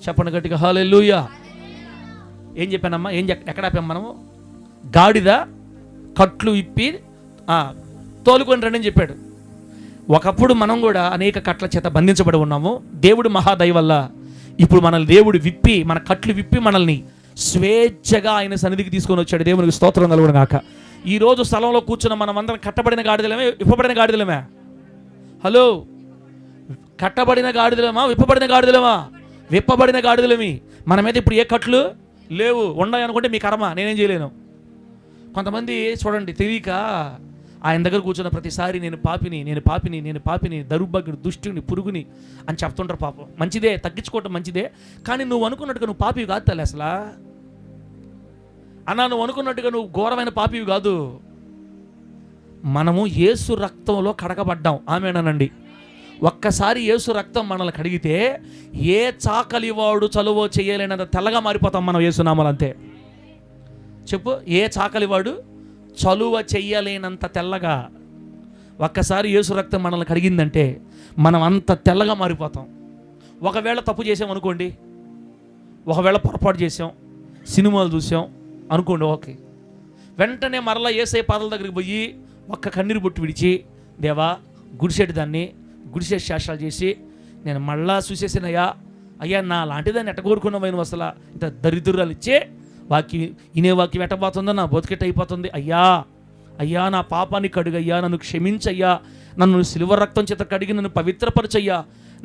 చెప్పండి గట్టిగా హల్లెలూయా. ఏం చెప్పానమ్మా? ఎక్కడ ఆపాం మనము? గాడిద కట్లు ఇప్పి తోలుకొని రండి అని చెప్పాడు. ఒకప్పుడు మనం కూడా అనేక కట్ల చేత బంధించబడి ఉన్నాము. దేవుడు మహాదయ వల్ల ఇప్పుడు మనల్ని దేవుడు విప్పి, మన కట్లు విప్పి మనల్ని స్వేచ్ఛగా ఆయన సన్నిధికి తీసుకొని వచ్చాడు. దేవునికి స్తోత్రం కలుగును గాక. ఈరోజు స్థలంలో కూర్చున్న మనం అందరం కట్టబడిన గాడిదలమే, విప్పబడిన గాడిదలమే? హలో, కట్టబడిన గాడిదలమా, విప్పబడిన గాడిదలమా? విప్పబడిన గాడిదలమి. మన మీద ఇప్పుడు ఏ కట్లు లేవు. ఉన్నాయనుకుంటే మీ కర్మ, నేనేం చేయలేను. కొంతమంది చూడండి తెలియక ఆయన దగ్గర కూర్చున్న ప్రతిసారి నేను పాపిని దౌర్భాగ్యుని, దుష్టుని, పురుగుని అని చెప్తుంటారు. పాపం మంచిదే, తగ్గించుకోవటం మంచిదే. కానీ నువ్వు అనుకున్నట్టుగా నువ్వు పాపివి కాదు తల్లి. అసలు అన్నా, నువ్వు అనుకున్నట్టుగా నువ్వు ఘోరమైన పాపివి కాదు. మనము యేసు రక్తంలో కడగబడ్డాం. ఆమేనండి. ఒక్కసారి యేసు రక్తం మనల్ని కడిగితే ఏ చాకలివాడు చలువో చేయలేనంత తెల్లగా మారిపోతాం మనం యేసునామలు. అంతే చెప్పు. ఏ చాకలివాడు చలువ చెయ్యలేనంత తెల్లగా. ఒక్కసారి యేసు రక్తం మనల్ని కడిగిందంటే మనం అంత తెల్లగా మారిపోతాం. ఒకవేళ తప్పు చేసాం అనుకోండి, ఒకవేళ పొరపాటు చేసాం, సినిమాలు చూసాం అనుకోండి, ఓకే, వెంటనే మరలా యేసయ్య పాదాల దగ్గరికి పోయి ఒక్క కన్నీరు బొట్టు విడిచి, దేవా గుడిసెట్టి దాన్ని గుడిసెట్ శాస్త్రాలు చేసి నేను మళ్ళా చూసేసినయ్యా, అయ్యా నా లాంటిదాన్ని ఎట్ట కోరుకున్నావు, అసలు ఇంత దరిద్రాలు ఇచ్చే ఇనే వాక్యం ఎట్టబోతుందో నా బతుకెట్ అయిపోతుంది. అయ్యా నా పాపాన్ని కడుగయ్యా, నన్ను క్షమించయ్యా, నన్ను సిల్వర్ రక్తం చేత కడిగి నన్ను పవిత్రపరచయ్యా,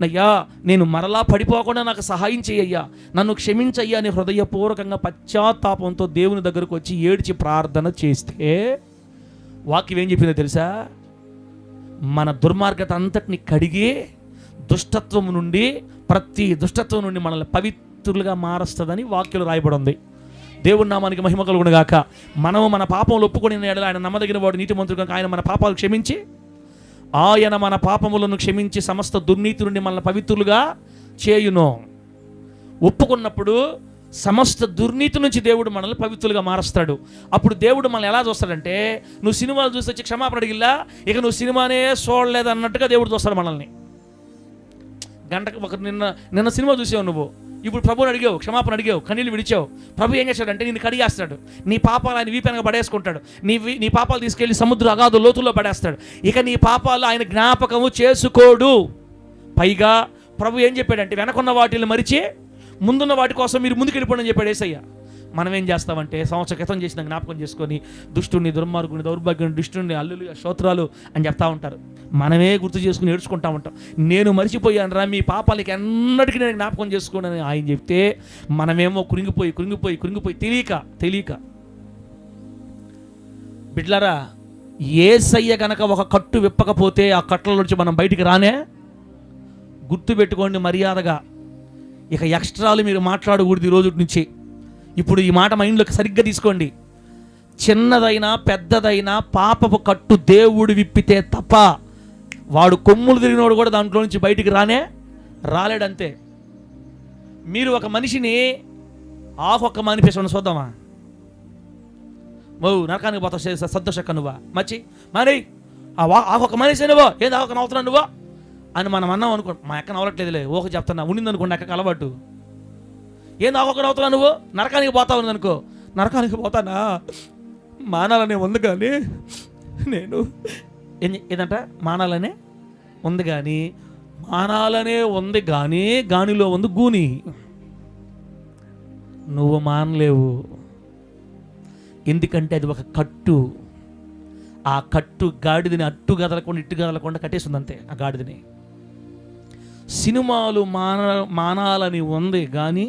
నయ్యా నేను మరలా పడిపోకుండా నాకు సహాయం చేయయ్యా, నన్ను క్షమించయ్యా అని హృదయపూర్వకంగా పశ్చాత్తాపంతో దేవుని దగ్గరకు వచ్చి ఏడ్చి ప్రార్థన చేస్తే వాక్యం ఏం చెప్పిందో తెలుసా? మన దుర్మార్గత అంతటిని కడిగి దుష్టత్వం నుండి, ప్రతి దుష్టత్వం నుండి మనల్ని పవిత్రులుగా మారుస్తుందని వాక్యంలో రాయబడి ఉంది. దేవుని నామానికి మహిమ కలుగును గాక. మనము మన పాపములు ఒప్పుకొని ఆయన నమ్మదగిన వాడు, నీతిమంతుడు కనుక ఆయన మన పాపాలు క్షమించి, ఆయన మన పాపములను క్షమించి సమస్త దుర్నీతి నుండి మనల్ని పవిత్రులుగా చేయును. ఒప్పుకున్నప్పుడు సమస్త దుర్నీతి నుంచి దేవుడు మనల్ని పవిత్రులుగా మారుస్తాడు. అప్పుడు దేవుడు మనల్ని ఎలా చూస్తాడంటే, నువ్వు సినిమాలు చూసి వచ్చి క్షమాపణ అడిగిల్లా, ఇక నువ్వు సినిమానే చూడలేదు అన్నట్టుగా దేవుడు చూస్తాడు మనల్ని. గంటకు ఒక నిన్న సినిమా చూసావు నువ్వు, ఇప్పుడు ప్రభుని అడిగావు, క్షమాపణ అడిగావు, కన్నీళ్ళు విడిచావు. ప్రభు ఏం చేస్తాడంటే నిన్ను కడిగేస్తాడు. నీ పాపాలు ఆయన వీపెనగా పడేసుకుంటాడు. నీ పాపాలు తీసుకెళ్లి సముద్ర అగాధ లోతుల్లో పడేస్తాడు. ఇక నీ పాపాలు ఆయన జ్ఞాపకము చేసుకోడు. పైగా ప్రభు ఏం చెప్పాడంటే, వెనకున్న వాటిని మరిచి ముందున్న వాటి కోసం మీరు ముందుకు వెళ్ళిపోండి అని చెప్పాడు యేసయ్య. మనం ఏం చేస్తామంటే సంవత్సర క్రితం చేసిన జ్ఞాపకం చేసుకొని దుష్టుని, దుర్మార్గుని, దౌర్భాగ్యుని, దుష్టుని, అల్లులు, స్తోత్రాలు అని చెప్తా ఉంటారు. మనమే గుర్తు చేసుకుని ఏడ్చుకుంటా ఉంటాం. నేను మర్చిపోయాను రా, మీ పాపాలకి ఎన్నటికీ నేను జ్ఞాపకం చేసుకోనని ఆయన చెప్తే మనమేమో కురింగిపోయి తెలియక బిడ్లారా, యేసయ్య కనుక ఒక కట్టు విప్పకపోతే ఆ కట్టల నుంచి మనం బయటికి రానే. గుర్తుపెట్టుకోండి మర్యాదగా. ఇక ఎక్స్ట్రాలు మీరు మాట్లాడకూడదు ఈ రోజు నుంచి. ఇప్పుడు ఈ మాట మైండ్లోకి సరిగ్గా తీసుకోండి. చిన్నదైనా పెద్దదైనా పాపపు కట్టు దేవుడు విప్పితే తప్ప వాడు కొమ్ములు తిరిగినోడు కూడా దాంట్లో నుంచి బయటికి రాలేడంతే. మీరు ఒక మనిషిని ఒక్క మానిపేసిన చూద్దామా? నరకానికి పోతావు సంతోషక్క నువ్వా మచ్చి మరి ఒక మనిషి నువ్వు ఏదో ఒక నవ్వుతున్నావు నువ్వు అని మనం అన్నాం అనుకో. మా అక్క నవ్వట్లేదులే, ఓకే చెప్తున్నా, ఉండిందనుకోండి అక్కకి అలవాటు. ఏంది ఒక్కొక్కరు అవుతున్నా నువ్వు? నరకానికి పోతావు అనుకో. నరకానికి పోతానా మానాలనే ఉంది కానీ నేను ఏదంట మానాలనే ఉంది కానీ గానిలో ఉంది గూని. నువ్వు మానలేవు. ఎందుకంటే అది ఒక కట్టు. ఆ కట్టు గాడిదని అట్టు కదలకుండా ఇట్టు కదలకుండా కట్టేస్తుంది అంతే. ఆ గాడిదని సినిమాలు మానాలని ఉంది కానీ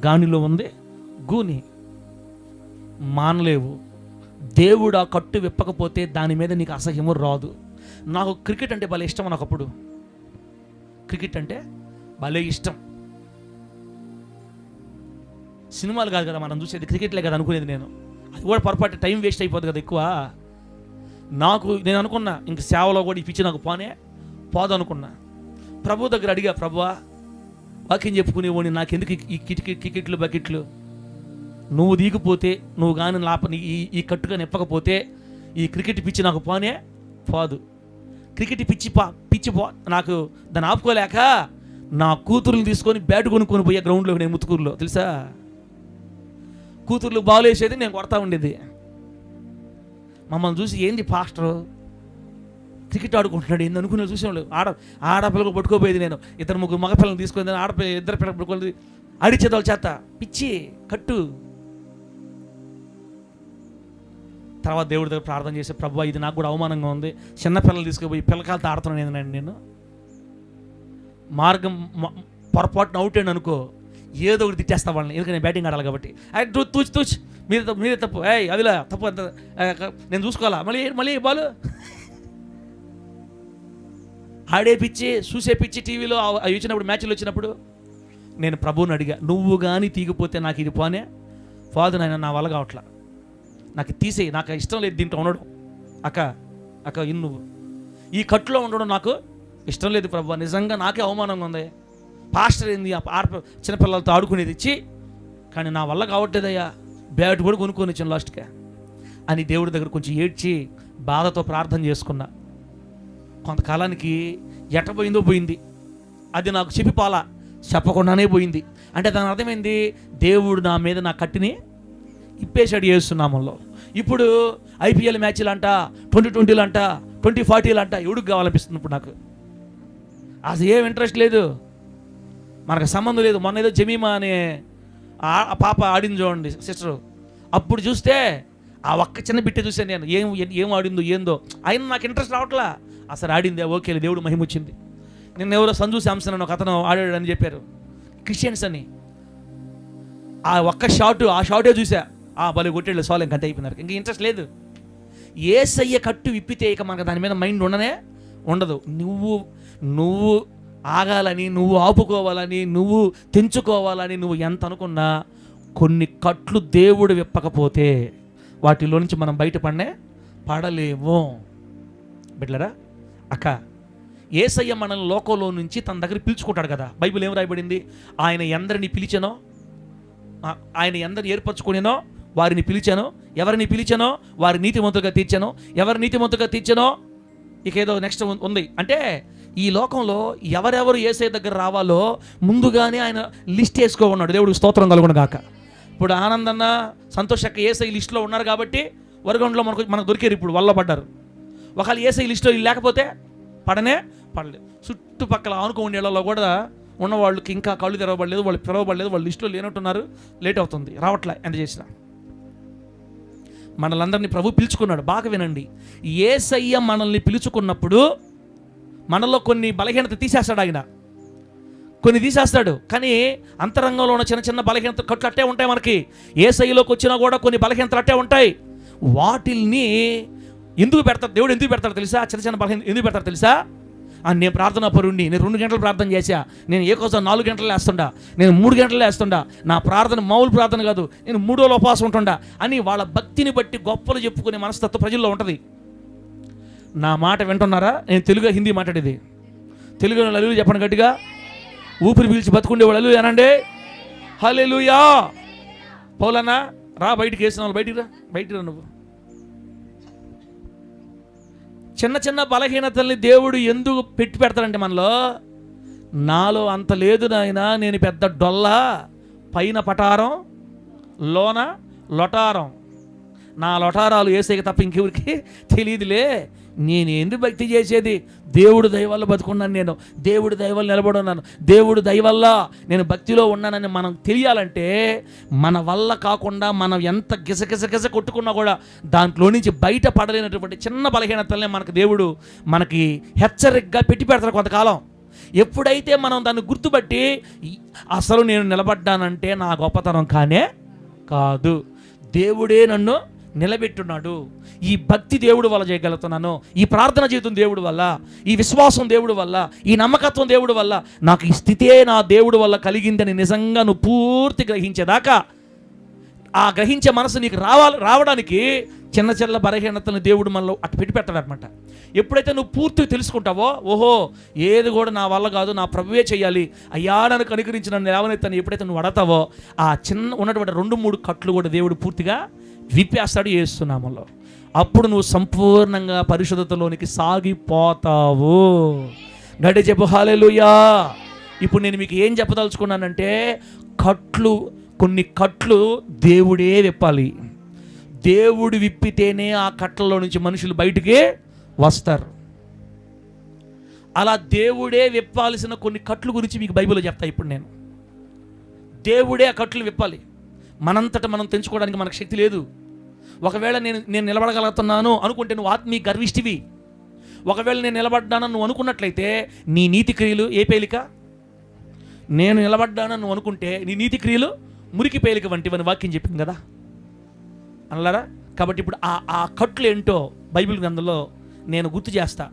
గానిలో ఉంది గూని. మానలేవు. దేవుడు ఆ కట్టు విప్పకపోతే దాని మీద నీకు అసహ్యము రాదు. నాకు క్రికెట్ అంటే భలే ఇష్టం. నాకప్పుడు క్రికెట్ అంటే భలే ఇష్టం. సినిమాలు కాదు కదా మనం చూసేది, క్రికెట్లే కదా అనుకునేది నేను. అది కూడా పొరపాటు టైం వేస్ట్ అయిపోతుంది కదా ఎక్కువ. నేను అనుకున్నా ఇంక సేవలో కూడా ఈ పిచ్చి నాకు పోదు అనుకున్నా. ప్రభు దగ్గర అడిగా, ప్రభువా వాక్యం చెప్పుకునేవాడిని, నాకెందుకు ఈ కికెట్లు బకెట్లు? నువ్వు దిగిపోతే, నువ్వు కానీ ఈ కట్టుగా నిప్పకపోతే ఈ క్రికెట్ పిచ్చి నాకు పోదు. క్రికెట్ పిచ్చి నాకు దాన్ని ఆపుకోలేక నా కూతురుని తీసుకొని బ్యాట్ కొనుక్కొని పోయే గ్రౌండ్లో నేను ముత్తుకూరులో తెలుసా, కూతుర్లు బాల్ వేసేది, నేను కొడతా ఉండేది. మమ్మల్ని చూసి ఏంది పాస్టర్ క్రికెట్ ఆడుకుంటున్నాడు ఏంది అనుకునే చూసేవాళ్ళు. ఆడపిల్లకు పట్టుకోపోయేది నేను, ఇద్దరు ముగ్గురు మగపిల్లలు తీసుకొని ఇద్దరు పిల్లలు పట్టుకొని అడిచేదోళ్ళ చేత పిచ్చి కట్టు. తర్వాత దేవుడి దగ్గర ప్రార్థన చేసే, ప్రభువా ఇది నాకు కూడా అవమానంగా ఉంది, చిన్నపిల్లలు తీసుకుపోయి పిల్లకాలతో ఆడుతున్నాను ఏంటండి నేను. మార్గం పొరపాటున అవుట్ అయ్యాను అనుకో, ఏదో ఒకటి తిట్టేస్తా వాళ్ళని, ఎందుకంటే నేను బ్యాటింగ్ ఆడాలి కాబట్టి. తూచి మీరే తప్పు, అదిలా తప్పు అంత నేను చూసుకోవాలా, మళ్ళీ బాలు ఆడే పిచ్చి చూసే పిచ్చి. టీవీలో అవి వచ్చినప్పుడు మ్యాచ్లు వచ్చినప్పుడు నేను ప్రభువుని అడిగా, నువ్వు కానీ తీగిపోతే నాకు ఇది పోనే ఫాదర్, నాయన నా వల్ల కావట్లా, నాకు తీసేయి, నాకు ఇష్టం లేదు దీంట్లో ఉండడం. అక్క నువ్వు ఈ కట్టులో ఉండడం నాకు ఇష్టం లేదు ప్రభు, నిజంగా నాకే అవమానంగా ఉంది. పాస్టర్ ఏంది చిన్నపిల్లలతో ఆడుకునేది ఇచ్చి, కానీ నా వల్ల కావట్లేదయ్యా, బ్యాట్ కూడా కొనుక్కొని వచ్చాను లాస్ట్గా అని దేవుడి దగ్గర కొంచెం ఏడ్చి బాధతో ప్రార్థన చేసుకున్నా. కొంతకాలానికి ఎట్టపోయిందో పోయింది, అది నాకు చెప్పకుండానే పోయింది. అంటే దాని అర్థమైంది, దేవుడు నా మీద నా కట్టిని ఇప్పేశాడు యేసునామంలో. ఇప్పుడు ఐపీఎల్ మ్యాచ్లు అంట, 2020 అంట, 2040 అంట, ఎవడికి కావాలనిపిస్తుంది ఇప్పుడు నాకు. అసలు ఏం ఇంట్రెస్ట్ లేదు, మనకు సంబంధం లేదు. మొన్న ఏదో జమీమా అనే ఆ పాప ఆడింది చూడండి సిస్టరు, అప్పుడు చూస్తే ఆ ఒక్క చిన్న బిట్టే చూసాను నేను, ఏం ఆడిందో ఏందో, అయినా నాకు ఇంట్రెస్ట్ రావట్లా. అసలు ఆడిందే ఓకే, దేవుడు మహిమ వచ్చింది. నిన్న ఎవరో సంజు శాంసన్ అని ఒక అతను ఆడాడని చెప్పారు, క్రిస్టియన్స్ అని. ఆ ఒక్క షాటే చూసా, భలే కొట్టేళ్ళు సాల్, ఇంకంత అయిపోయినారు, ఇంక ఇంట్రెస్ట్ లేదు. యేసయ్య కట్టు విప్పితే ఇక మనకు దాని మీద మైండ్ ఉండదు. నువ్వు ఆగాలని, నువ్వు ఆపుకోవాలని, నువ్వు తెంచుకోవాలని నువ్వు ఎంత అనుకున్నా, కొన్ని కట్లు దేవుడు విప్పకపోతే వాటిలో నుంచి మనం పడలేము. బిడ్డలారా, యేసయ్య మనల్ని లోకంలో నుంచి తన దగ్గర పిలుచుకుంటాడు కదా. బైబిల్ ఏం రాయబడింది, ఆయన ఎందరిని పిలిచానో, ఆయన ఎందరిని ఏర్పరచుకునేనో వారిని పిలిచాను, ఎవరిని పిలిచానో వారి నీతిమంతులుగా తీర్చాను, ఎవరి నీతిమంతులుగా తీర్చానో ఇక ఏదో నెక్స్ట్ ఉంది. అంటే ఈ లోకంలో ఎవరెవరు యేసయ్య దగ్గర రావాలో ముందుగానే ఆయన లిస్ట్ వేసుకోమన్నాడు. దేవుడికి స్తోత్రం కలుగును గాక. ఇప్పుడు ఆనందన్న, సంతోషక్క యేసయ్య లిస్టులో ఉన్నారు కాబట్టి వరగొండలో మనకు దొరికారు, ఇప్పుడు వల్ల పడ్డారు. ఒకవేళ యేసయ్య లిస్టులో లేకపోతే పడలేదు. చుట్టుపక్కల ఆనుకో ఉండేళ్ళలో కూడా ఉన్నవాళ్ళకి ఇంకా కళ్ళు తెరవబడలేదు, వాళ్ళు పిలవబడలేదు, వాళ్ళు లిస్టులో లేనట్టున్నారు, లేట్ అవుతుంది, రావట్లే ఎంత చేసినా. మనలందరినీ ప్రభు పిలుచుకున్నాడు. బాగా వినండి, యేసయ్య మనల్ని పిలుచుకున్నప్పుడు మనలో కొన్ని బలహీనత తీసేస్తాడు. ఆయన కొన్ని తీసేస్తాడు, కానీ అంతరంగంలో ఉన్న చిన్న చిన్న బలహీనత కట్లు అట్టే ఉంటాయి. మనకి యేసయ్యలోకి వచ్చినా కూడా కొన్ని బలహీనతలు అట్టే ఉంటాయి. వాటిల్ని ఎందుకు పెడతాడు దేవుడు? ఎందుకు పెడతాడు తెలుసా? చిన్న చిన్న బలహీనత ఎందుకు పెడతాడు తెలుసా? నేను ప్రార్థనా పరుణ్ణి, నేను 2 గంటలు ప్రార్థన చేశా, నేను ఏ కోసం 4 గంటలు వేస్తుండా, నేను 3 గంటలు వేస్తుండా, నా ప్రార్థన మామూలు ప్రార్థన కాదు, నేను 3 రోజులు ఉపవాసం ఉంటుండా అని వాళ్ళ భక్తిని బట్టి గొప్పలు చెప్పుకునే మనస్తత్వం ప్రజల్లో ఉంటుంది. నా మాట వింటున్నారా? నేను తెలుగు హిందీ మాట్లాడేది. తెలుగులో హల్లెలూయా చెప్పండి గట్టిగా, ఊపిరి పీల్చి బతుకుండేవాడు హల్లెలూయా అనండి. హల్లెలూయా. పౌలన్నా రా, బయటికి వేసిన వాళ్ళు బయటికి రా నువ్వు. చిన్న చిన్న బలహీనతల్ని దేవుడు ఎందుకు పెడతాడంటే మనలో, నాలో అంత లేదు నాయనా, నేను పెద్ద డొల్ల, పైన పటారం లోన లొటారం, నా లొటారాలు యేసయ్యకి తప్ప ఇంకెవరికి తెలియదులే. నేను ఎందుకు భక్తి చేసేది? దేవుడు దయ వల్ల బతుకున్నాను, నేను దేవుడు దయ వల్ల నిలబడున్నాను, దేవుడు దయ వల్ల నేను భక్తిలో ఉన్నానని మనం తెలియాలంటే, మన వల్ల కాకుండా మనం ఎంత గిస కొట్టుకున్నా కూడా దాంట్లో నుంచి బయట పడలేనటువంటి చిన్న బలహీనతలనే దేవుడు మనకి హెచ్చరికగా పెట్టి పెడతారు కొంతకాలం. ఎప్పుడైతే మనం దాన్ని గుర్తుపట్టి అసలు నేను నిలబడ్డానంటే నా గొప్పతనం కాదు, దేవుడే నన్ను నిలబెట్టున్నాడు, ఈ భక్తి దేవుడు వల్ల చేయగలుగుతున్నాను, ఈ ప్రార్థన జీవితం దేవుడు వల్ల, ఈ విశ్వాసం దేవుడు వల్ల, ఈ నమ్మకత్వం దేవుడు వల్ల, నాకు ఈ స్థితే నా దేవుడు వల్ల కలిగిందని నిజంగా నువ్వు పూర్తి గ్రహించేదాకా, ఆ గ్రహించే మనసు నీకు రావడానికి చిన్న చిన్న బలహీనతలను దేవుడు మనలో అటు పెట్టాడనమాట. ఎప్పుడైతే నువ్వు పూర్తిగా తెలుసుకుంటావో, ఓహో ఏది కూడా నా వల్ల కాదు, నా ప్రభువే చేయాలి, అయ్యా నన్ను కనుకరించి నన్ను లేవనెత్తని ఎప్పుడైతే నువ్వు అడతావో, ఆ చిన్న ఉన్నటువంటి 2-3 కట్లు కూడా దేవుడు పూర్తిగా విప్పేస్తాడు యేసు నామములో. అప్పుడు నువ్వు సంపూర్ణంగా పరిశుద్ధతలోనికి సాగిపోతావు. గట్టి చెప్పు హల్లెలూయా. ఇప్పుడు నేను మీకు ఏం చెప్పదలుచుకున్నానంటే, కొన్ని కట్లు దేవుడే విప్పాలి. దేవుడు విప్పితేనే ఆ కట్లలో నుంచి మనుషులు బయటికి వస్తారు. అలా దేవుడే విప్పాల్సిన కొన్ని కట్లు గురించి మీకు బైబిల్లో చెప్తా. ఇప్పుడు నేను దేవుడే ఆ కట్లు విప్పాలి. మనంతట మనం తెంచుకోవడానికి మనకు శక్తి లేదు. ఒకవేళ నేను నిలబడగలుగుతున్నాను అనుకుంటే నువ్వు ఆత్మీయ గర్విష్టివి. ఒకవేళ నేను నిలబడ్డానని నువ్వు అనుకున్నట్లయితే నీ నీతి క్రియలు ఏ పేలిక? నేను నిలబడ్డానని నువ్వు అనుకుంటే నీ నీతి క్రియలు మురికి పేలిక వంటివని వాక్యం చెప్పింది కదా అన్నారా. కాబట్టి ఇప్పుడు ఆ కట్లు ఏంటో బైబిల్ గ్రంథంలో నేను గుర్తు చేస్తా.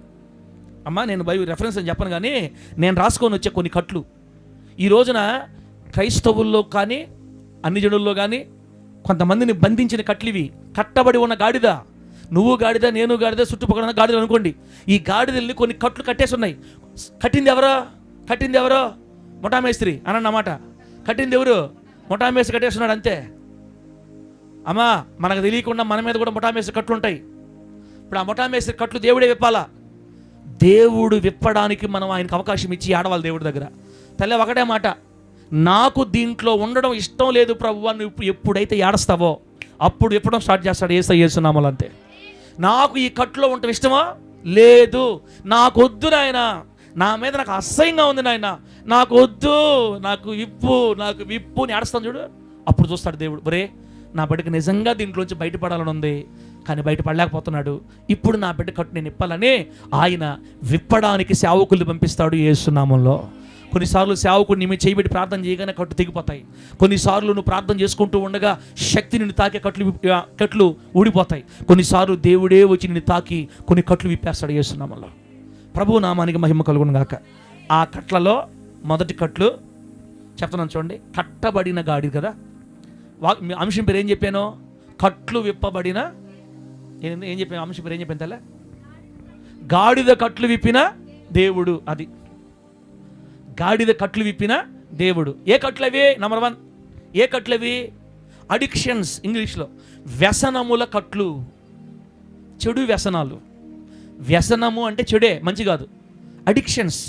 అమ్మా, నేను బైబిల్ రెఫరెన్స్ అని చెప్పను, కానీ నేను రాసుకొని వచ్చే కొన్ని కట్లు ఈ రోజున క్రైస్తవుల్లో కానీ అన్ని జనుల్లో కానీ కొంతమందిని బంధించిన కట్లు ఇవి. కట్టబడి ఉన్న గాడిద, నువ్వు గాడిద, నేను గాడిద, చుట్టుపక్కల గాడిదలు అనుకోండి. ఈ గాడిదల్ని కొన్ని కట్లు కట్టేసి ఉన్నాయి. కట్టింది ఎవరో? ముఠామేస్త్రి అన్నమాట. కట్టింది ఎవరు? ముఠామేస్త్రి కట్టేస్తున్నాడు అంతే. అమ్మా, మనకు తెలియకుండా మన మీద కూడా ముఠామేస్త్రి కట్లు ఉంటాయి. ఇప్పుడు ఆ ముఠామేస్త్రి కట్లు దేవుడే విప్పాలా. దేవుడు విప్పడానికి మనం ఆయనకు అవకాశం ఇచ్చి ఆడవాళ్ళ దేవుడి దగ్గర. తల్లి ఒకటే మాట, నాకు దీంట్లో ఉండడం ఇష్టం లేదు ప్రభువా, నువ్వు ఎప్పుడైతే ఏడుస్తావో అప్పుడు విప్పడం స్టార్ట్ చేస్తాడు యేసునామములో అంతే. నాకు ఈ కట్లో ఉండటం ఇష్టమా? లేదు, నాకు వద్దు నాయన, నా మీద నాకు అసహ్యంగా ఉంది నాయన, నాకు వద్దు, నాకు విప్పు అని ఏడుస్తాను చూడు. అప్పుడు చూస్తాడు దేవుడు, ఒరే నా బిడ్డకి నిజంగా దీంట్లోంచి బయటపడాలని ఉంది కానీ బయటపడలేకపోతున్నాడు, ఇప్పుడు నా బిడ్డ కట్టు నేను ఇప్పాలని ఆయన విప్పడానికి సేవకుల్ని పంపిస్తాడు యేసునామంలో. కొన్నిసార్లు సేవకుడు నీ చేయబెట్టి ప్రార్థన చేయగానే కట్లు తెగిపోతాయి. కొన్నిసార్లు నువ్వు ప్రార్థన చేసుకుంటూ ఉండగా శక్తి నిన్ను తాకే కట్లు ఊడిపోతాయి. కొన్నిసార్లు దేవుడే వచ్చి నిన్ను తాకి కొన్ని కట్లు విప్పేస్తాడు యేసునామంలో. ప్రభు నామానికి మహిమ కలుగును గాక. ఆ కట్లలో మొదటి కట్లు చెప్తున్నాను చూడండి. కట్టబడిన గాడి కదా, అంశం పేరు ఏం చెప్పాను? కట్లు విప్పబడిన ఏం చెప్పాను? అంశం పేరు ఏం చెప్పాను తెల్ల? గాడిద కట్లు విప్పిన దేవుడు. అది గాడిద కట్లు విప్పిన దేవుడు. ఏ కట్లవి? నంబర్ 1 ఏ కట్లవి? అడిక్షన్స్, ఇంగ్లీష్లో వ్యసనముల కట్లు. చెడు వ్యసనాలు. వ్యసనము అంటే చెడే, మంచి కాదు. అడిక్షన్స్,